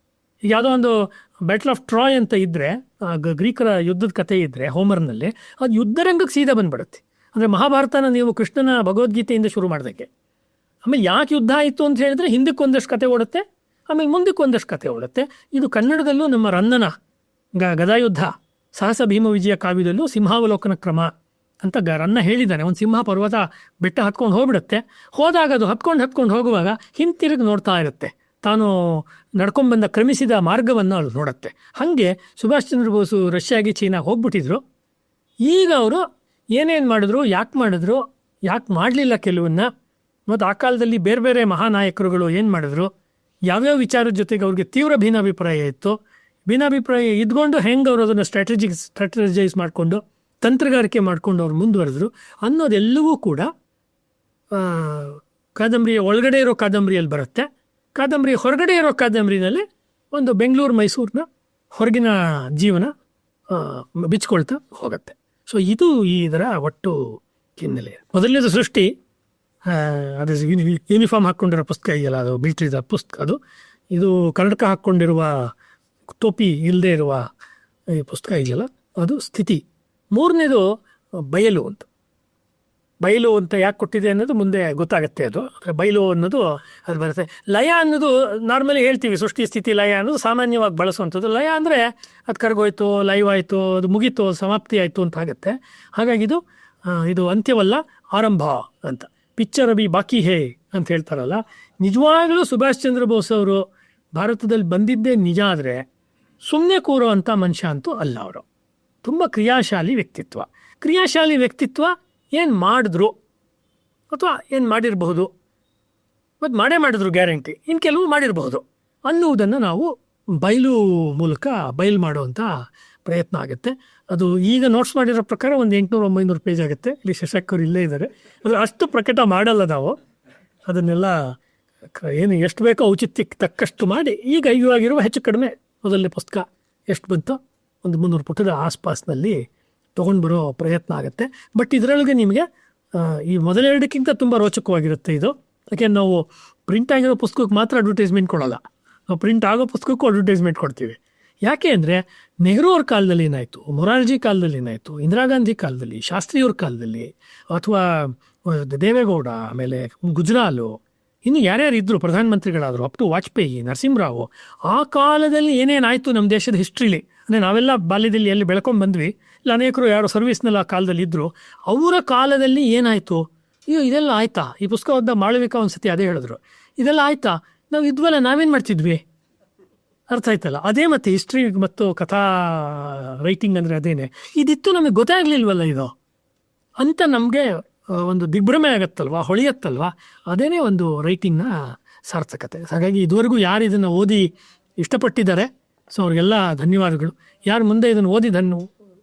ಈಗ ಯಾವುದೋ ಒಂದು ಬ್ಯಾಟಲ್ ಆಫ್ ಟ್ರಾಯ್ ಅಂತ ಇದ್ದರೆ, ಗ್ರೀಕರ ಯುದ್ಧದ ಕಥೆ ಇದ್ದರೆ ಹೋಮರ್ನಲ್ಲಿ, ಅದು ಯುದ್ಧರಂಗಕ್ಕೆ ಸೀದಾ ಬಂದುಬಿಡುತ್ತೆ. ಅಂದರೆ ಮಹಾಭಾರತನ ನೀವು ಕೃಷ್ಣನ ಭಗವದ್ಗೀತೆಯಿಂದ ಶುರು ಮಾಡೋದಕ್ಕೆ, ಆಮೇಲೆ ಯಾಕೆ ಯುದ್ಧ ಆಯಿತು ಅಂತ ಹೇಳಿದ್ರೆ ಹಿಂದಕ್ಕೆ ಒಂದಷ್ಟು ಕತೆ ಓಡುತ್ತೆ, ಆಮೇಲೆ ಮುಂದಕ್ಕೆ ಒಂದಷ್ಟು ಕತೆ ಓಡುತ್ತೆ. ಇದು ಕನ್ನಡದಲ್ಲೂ ನಮ್ಮ ರನ್ನನ ಗದಾಯುದ್ಧ ಸಾಹಸ ಭೀಮ ವಿಜಯ ಕಾವ್ಯದಲ್ಲೂ ಸಿಂಹಾವಲೋಕನ ಕ್ರಮ ಅಂತ ರನ್ನ ಹೇಳಿದ್ದಾನೆ. ಒಂದು ಸಿಂಹ ಪರ್ವತ ಬೆಟ್ಟ ಹತ್ಕೊಂಡು ಹೋಗ್ಬಿಡುತ್ತೆ, ಹೋದಾಗ ಅದು ಹತ್ಕೊಂಡು ಹೋಗುವಾಗ ಹಿಂತಿರುಗಿ ನೋಡ್ತಾ ಇರುತ್ತೆ, ತಾನು ನಡ್ಕೊಂಡ್ಬಂದ ಕ್ರಮಿಸಿದ ಮಾರ್ಗವನ್ನು ಅವಳು ನೋಡುತ್ತೆ. ಹಾಗೆ ಸುಭಾಷ್ ಚಂದ್ರ ಬೋಸು ರಷ್ಯಾಗೆ ಚೀನಾಗೆ ಹೋಗ್ಬಿಟ್ಟಿದ್ರು. ಈಗ ಅವರು ಏನೇನು ಮಾಡಿದ್ರು, ಯಾಕೆ ಮಾಡಲಿಲ್ಲ ಕೆಲವನ್ನ, ಮತ್ತು ಆ ಕಾಲದಲ್ಲಿ ಬೇರೆ ಬೇರೆ ಮಹಾನಾಯಕರುಗಳು ಏನು ಮಾಡಿದ್ರು, ಯಾವ್ಯಾವ ವಿಚಾರದ ಜೊತೆಗೆ ಅವ್ರಿಗೆ ತೀವ್ರ ಭಿನ್ನಾಭಿಪ್ರಾಯ ಇತ್ತು, ಭಿನ್ನಾಭಿಪ್ರಾಯ ಇದ್ಕೊಂಡು ಹೆಂಗೆ ಅವರು ಅದನ್ನು ಸ್ಟ್ರಾಟಜೈಸ್ ಮಾಡಿಕೊಂಡು ತಂತ್ರಗಾರಿಕೆ ಮಾಡಿಕೊಂಡು ಅವ್ರು ಮುಂದುವರೆದ್ರು ಅನ್ನೋದೆಲ್ಲವೂ ಕೂಡ ಕಾದಂಬರಿಯ ಒಳಗಡೆ ಇರೋ ಕಾದಂಬರಿಯಲ್ಲಿ ಬರುತ್ತೆ. ಕಾದಂಬರಿಯ ಹೊರಗಡೆ ಇರೋ ಕಾದಂಬರಿನಲ್ಲಿ ಒಂದು ಬೆಂಗಳೂರು ಮೈಸೂರಿನ ಹೊರಗಿನ ಜೀವನ ಬಿಚ್ಕೊಳ್ತಾ ಹೋಗುತ್ತೆ. ಸೊ ಇದು ಇದರ ಒಟ್ಟು ಹಿನ್ನೆಲೆ. ಮೊದಲನೇದು ಸೃಷ್ಟಿ, ಅದು ಯೂನಿಫಾರ್ಮ್ ಹಾಕ್ಕೊಂಡಿರೋ ಪುಸ್ತಕ ಇದೆಯಲ್ಲ, ಅದು ಮಿಲ್ಟ್ರಿದ ಪುಸ್ತಕ, ಇದು ಕನ್ನಡಕ ಹಾಕ್ಕೊಂಡಿರುವ ಟೋಪಿ ಇಲ್ಲದೆ ಇರುವ ಈ ಪುಸ್ತಕ ಇದೆಯಲ್ಲ, ಅದು ಸ್ಥಿತಿ. ಮೂರನೇದು ಬಯಲು ಅಂತ ಯಾಕೆ ಕೊಟ್ಟಿದೆ ಅನ್ನೋದು ಮುಂದೆ ಗೊತ್ತಾಗುತ್ತೆ. ಅದು ಬಯಲು ಅನ್ನೋದು ಅದು ಬರುತ್ತೆ. ಲಯ ಅನ್ನೋದು ನಾರ್ಮಲಿ ಹೇಳ್ತೀವಿ, ಸೃಷ್ಟಿ ಸ್ಥಿತಿ ಲಯ ಅನ್ನೋದು ಸಾಮಾನ್ಯವಾಗಿ ಬಳಸುವಂಥದ್ದು. ಲಯ ಅಂದರೆ ಅದು ಕರಗೋಯ್ತು, ಲೈವ್ ಆಯಿತು, ಅದು ಮುಗೀತು, ಸಮಾಪ್ತಿ ಆಯಿತು ಅಂತ ಆಗುತ್ತೆ. ಹಾಗಾಗಿ ಇದು ಅಂತ್ಯವಲ್ಲ, ಆರಂಭ ಅಂತ. ಪಿಕ್ಚರ್ ಅಭಿ ಬಾಕಿ ಹೇ ಅಂತ ಹೇಳ್ತಾರಲ್ಲ, ನಿಜವಾಗಲೂ ಸುಭಾಷ್ ಚಂದ್ರ ಬೋಸ್ ಅವರು ಭಾರತದಲ್ಲಿ ಬಂದಿದ್ದೇ ನಿಜ ಆದರೆ ಸುಮ್ಮನೆ ಕೂರೋ ಅಂಥ ಮನುಷ್ಯ ಅಂತೂ ಅಲ್ಲ. ಅವರು ತುಂಬ ಕ್ರಿಯಾಶಾಲಿ ವ್ಯಕ್ತಿತ್ವ ಏನು ಮಾಡಿದ್ರು ಅಥವಾ ಏನು ಮಾಡಿರಬಹುದು, ಮತ್ತು ಮಾಡಿದ್ರು ಗ್ಯಾರಂಟಿ, ಇನ್ನು ಕೆಲವು ಮಾಡಿರಬಹುದು ಅನ್ನುವುದನ್ನು ನಾವು ಬಯಲು ಮಾಡುವಂಥ ಪ್ರಯತ್ನ ಆಗುತ್ತೆ. ಅದು ಈಗ ನೋಟ್ಸ್ ಮಾಡಿರೋ ಪ್ರಕಾರ ಒಂದು 800-900 ಪೇಜ್ ಆಗುತ್ತೆ. ಇಲ್ಲಿ ಶಶಾಂಕ್ ಅವರು ಇಲ್ಲೇ ಇದ್ದಾರೆ. ಅಂದರೆ ಅಷ್ಟು ಪ್ರಕಟ ಮಾಡಲ್ಲ ನಾವು, ಅದನ್ನೆಲ್ಲ ಏನು ಎಷ್ಟು ಬೇಕೋ ಔಚಿತ್ಯಕ್ಕೆ ತಕ್ಕಷ್ಟು ಮಾಡಿ ಈಗ ಇವಾಗಿರುವ ಹೆಚ್ಚು ಕಡಿಮೆ ಮೊದಲನೇ ಪುಸ್ತಕ ಎಷ್ಟು ಬಂತೋ ಒಂದು 300 ಪುಟದ ಆಸ್ಪಾಸ್ನಲ್ಲಿ ತೊಗೊಂಡು ಬರೋ ಪ್ರಯತ್ನ ಆಗುತ್ತೆ. ಬಟ್ ಇದರೊಳಗೆ ನಿಮಗೆ ಈ ಮೊದಲೆರಡಕ್ಕಿಂತ ತುಂಬ ರೋಚಕವಾಗಿರುತ್ತೆ ಇದು. ಯಾಕೆ ನಾವು ಪ್ರಿಂಟ್ ಆಗಿರೋ ಪುಸ್ತಕಕ್ಕೆ ಮಾತ್ರ ಅಡ್ವರ್ಟೈಸ್ಮೆಂಟ್ ಕೊಡೋಲ್ಲ, ನಾವು ಪ್ರಿಂಟ್ ಆಗೋ ಪುಸ್ತಕಕ್ಕೂ ಅಡ್ವರ್ಟೈಸ್ಮೆಂಟ್ ಕೊಡ್ತೀವಿ. ಯಾಕೆ ಅಂದರೆ ನೆಹರು ಅವ್ರ ಕಾಲದಲ್ಲಿ ಏನಾಯಿತು, ಮೊರಾರ್ಜಿ ಕಾಲದಲ್ಲಿ ಏನಾಯಿತು, ಇಂದಿರಾ ಗಾಂಧಿ ಕಾಲದಲ್ಲಿ, ಶಾಸ್ತ್ರಿಯವ್ರ ಕಾಲದಲ್ಲಿ, ಅಥವಾ ದೇವೇಗೌಡ, ಆಮೇಲೆ ಗುಜರಾಲು, ಇನ್ನು ಯಾರ್ಯಾರು ಇದ್ದರು ಪ್ರಧಾನಮಂತ್ರಿಗಳಾದರು, ಅಪ್ ಟು ವಾಜಪೇಯಿ, ನರಸಿಂಹರಾವ್, ಆ ಕಾಲದಲ್ಲಿ ಏನೇನಾಯಿತು ನಮ್ಮ ದೇಶದ ಹಿಸ್ಟ್ರಿಲಿ, ಅಂದರೆ ನಾವೆಲ್ಲ ಬಾಲ್ಯದಲ್ಲಿ ಎಲ್ಲಿ ಬೆಳ್ಕೊಂಡು ಬಂದ್ವಿ, ಇಲ್ಲ ಅನೇಕರು ಯಾರೋ ಸರ್ವಿಸ್ನಲ್ಲಿ ಆ ಕಾಲದಲ್ಲಿ ಇದ್ದರು, ಅವರ ಕಾಲದಲ್ಲಿ ಏನಾಯಿತು, ಇದೆಲ್ಲ ಆಯ್ತಾ, ಈ ಪುಸ್ತಕ ಓದ್ದ ಮಾಳವಿಕಾ ಒಂದು ಸತಿ ಅದೇ ಹೇಳಿದ್ರು, ಇದೆಲ್ಲ ಆಯ್ತಾ, ನಾವು ಇದ್ವಲ್ಲ, ನಾವೇನು ಮಾಡ್ತಿದ್ವಿ, ಅರ್ಥ ಆಯ್ತಲ್ಲ. ಅದೇ ಮತ್ತು ಹಿಸ್ಟ್ರಿ ಮತ್ತು ಕಥಾ ರೈಟಿಂಗ್ ಅಂದರೆ ಅದೇನೆ, ಇದಿತ್ತು ನಮಗೆ ಗೊತ್ತಾಗಲಿಲ್ವಲ್ಲ ಇದು ಅಂತ ನಮಗೆ ಒಂದು ದಿಗ್ಭ್ರಮೆ ಆಗತ್ತಲ್ವ, ಹೊಳೆಯತ್ತಲ್ವ, ಅದೇನೇ ಒಂದು ರೈಟಿಂಗ್ನ ಸಾರ್ಥಕತೆ. ಹಾಗಾಗಿ ಇದುವರೆಗೂ ಯಾರು ಇದನ್ನು ಓದಿ ಇಷ್ಟಪಟ್ಟಿದ್ದಾರೆ, ಸೊ ಅವ್ರಿಗೆಲ್ಲ ಧನ್ಯವಾದಗಳು. ಯಾರು ಮುಂದೆ ಇದನ್ನು ಓದಿ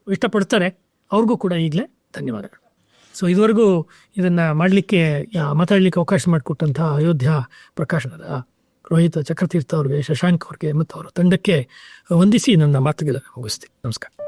ಇಷ್ಟಪಡ್ತಾರೆ ಅವ್ರಿಗೂ ಕೂಡ ಈಗಲೇ ಧನ್ಯವಾದಗಳು. ಸೊ ಇದುವರೆಗೂ ಇದನ್ನು ಮಾತಾಡಲಿಕ್ಕೆ ಅವಕಾಶ ಮಾಡಿಕೊಟ್ಟಂಥ ಅಯೋಧ್ಯ ಪ್ರಕಾಶನದ ರೋಹಿತ್ ಚಕ್ರತೀರ್ಥ ಅವ್ರಿಗೆ, ಶಶಾಂಕ್ ಅವ್ರಿಗೆ ಮತ್ತು ಅವರ ತಂಡಕ್ಕೆ ವಂದಿಸಿ ನನ್ನ ಮಾತುಗಳನ್ನು ಮುಗಿಸ್ತೀನಿ. ನಮಸ್ಕಾರ.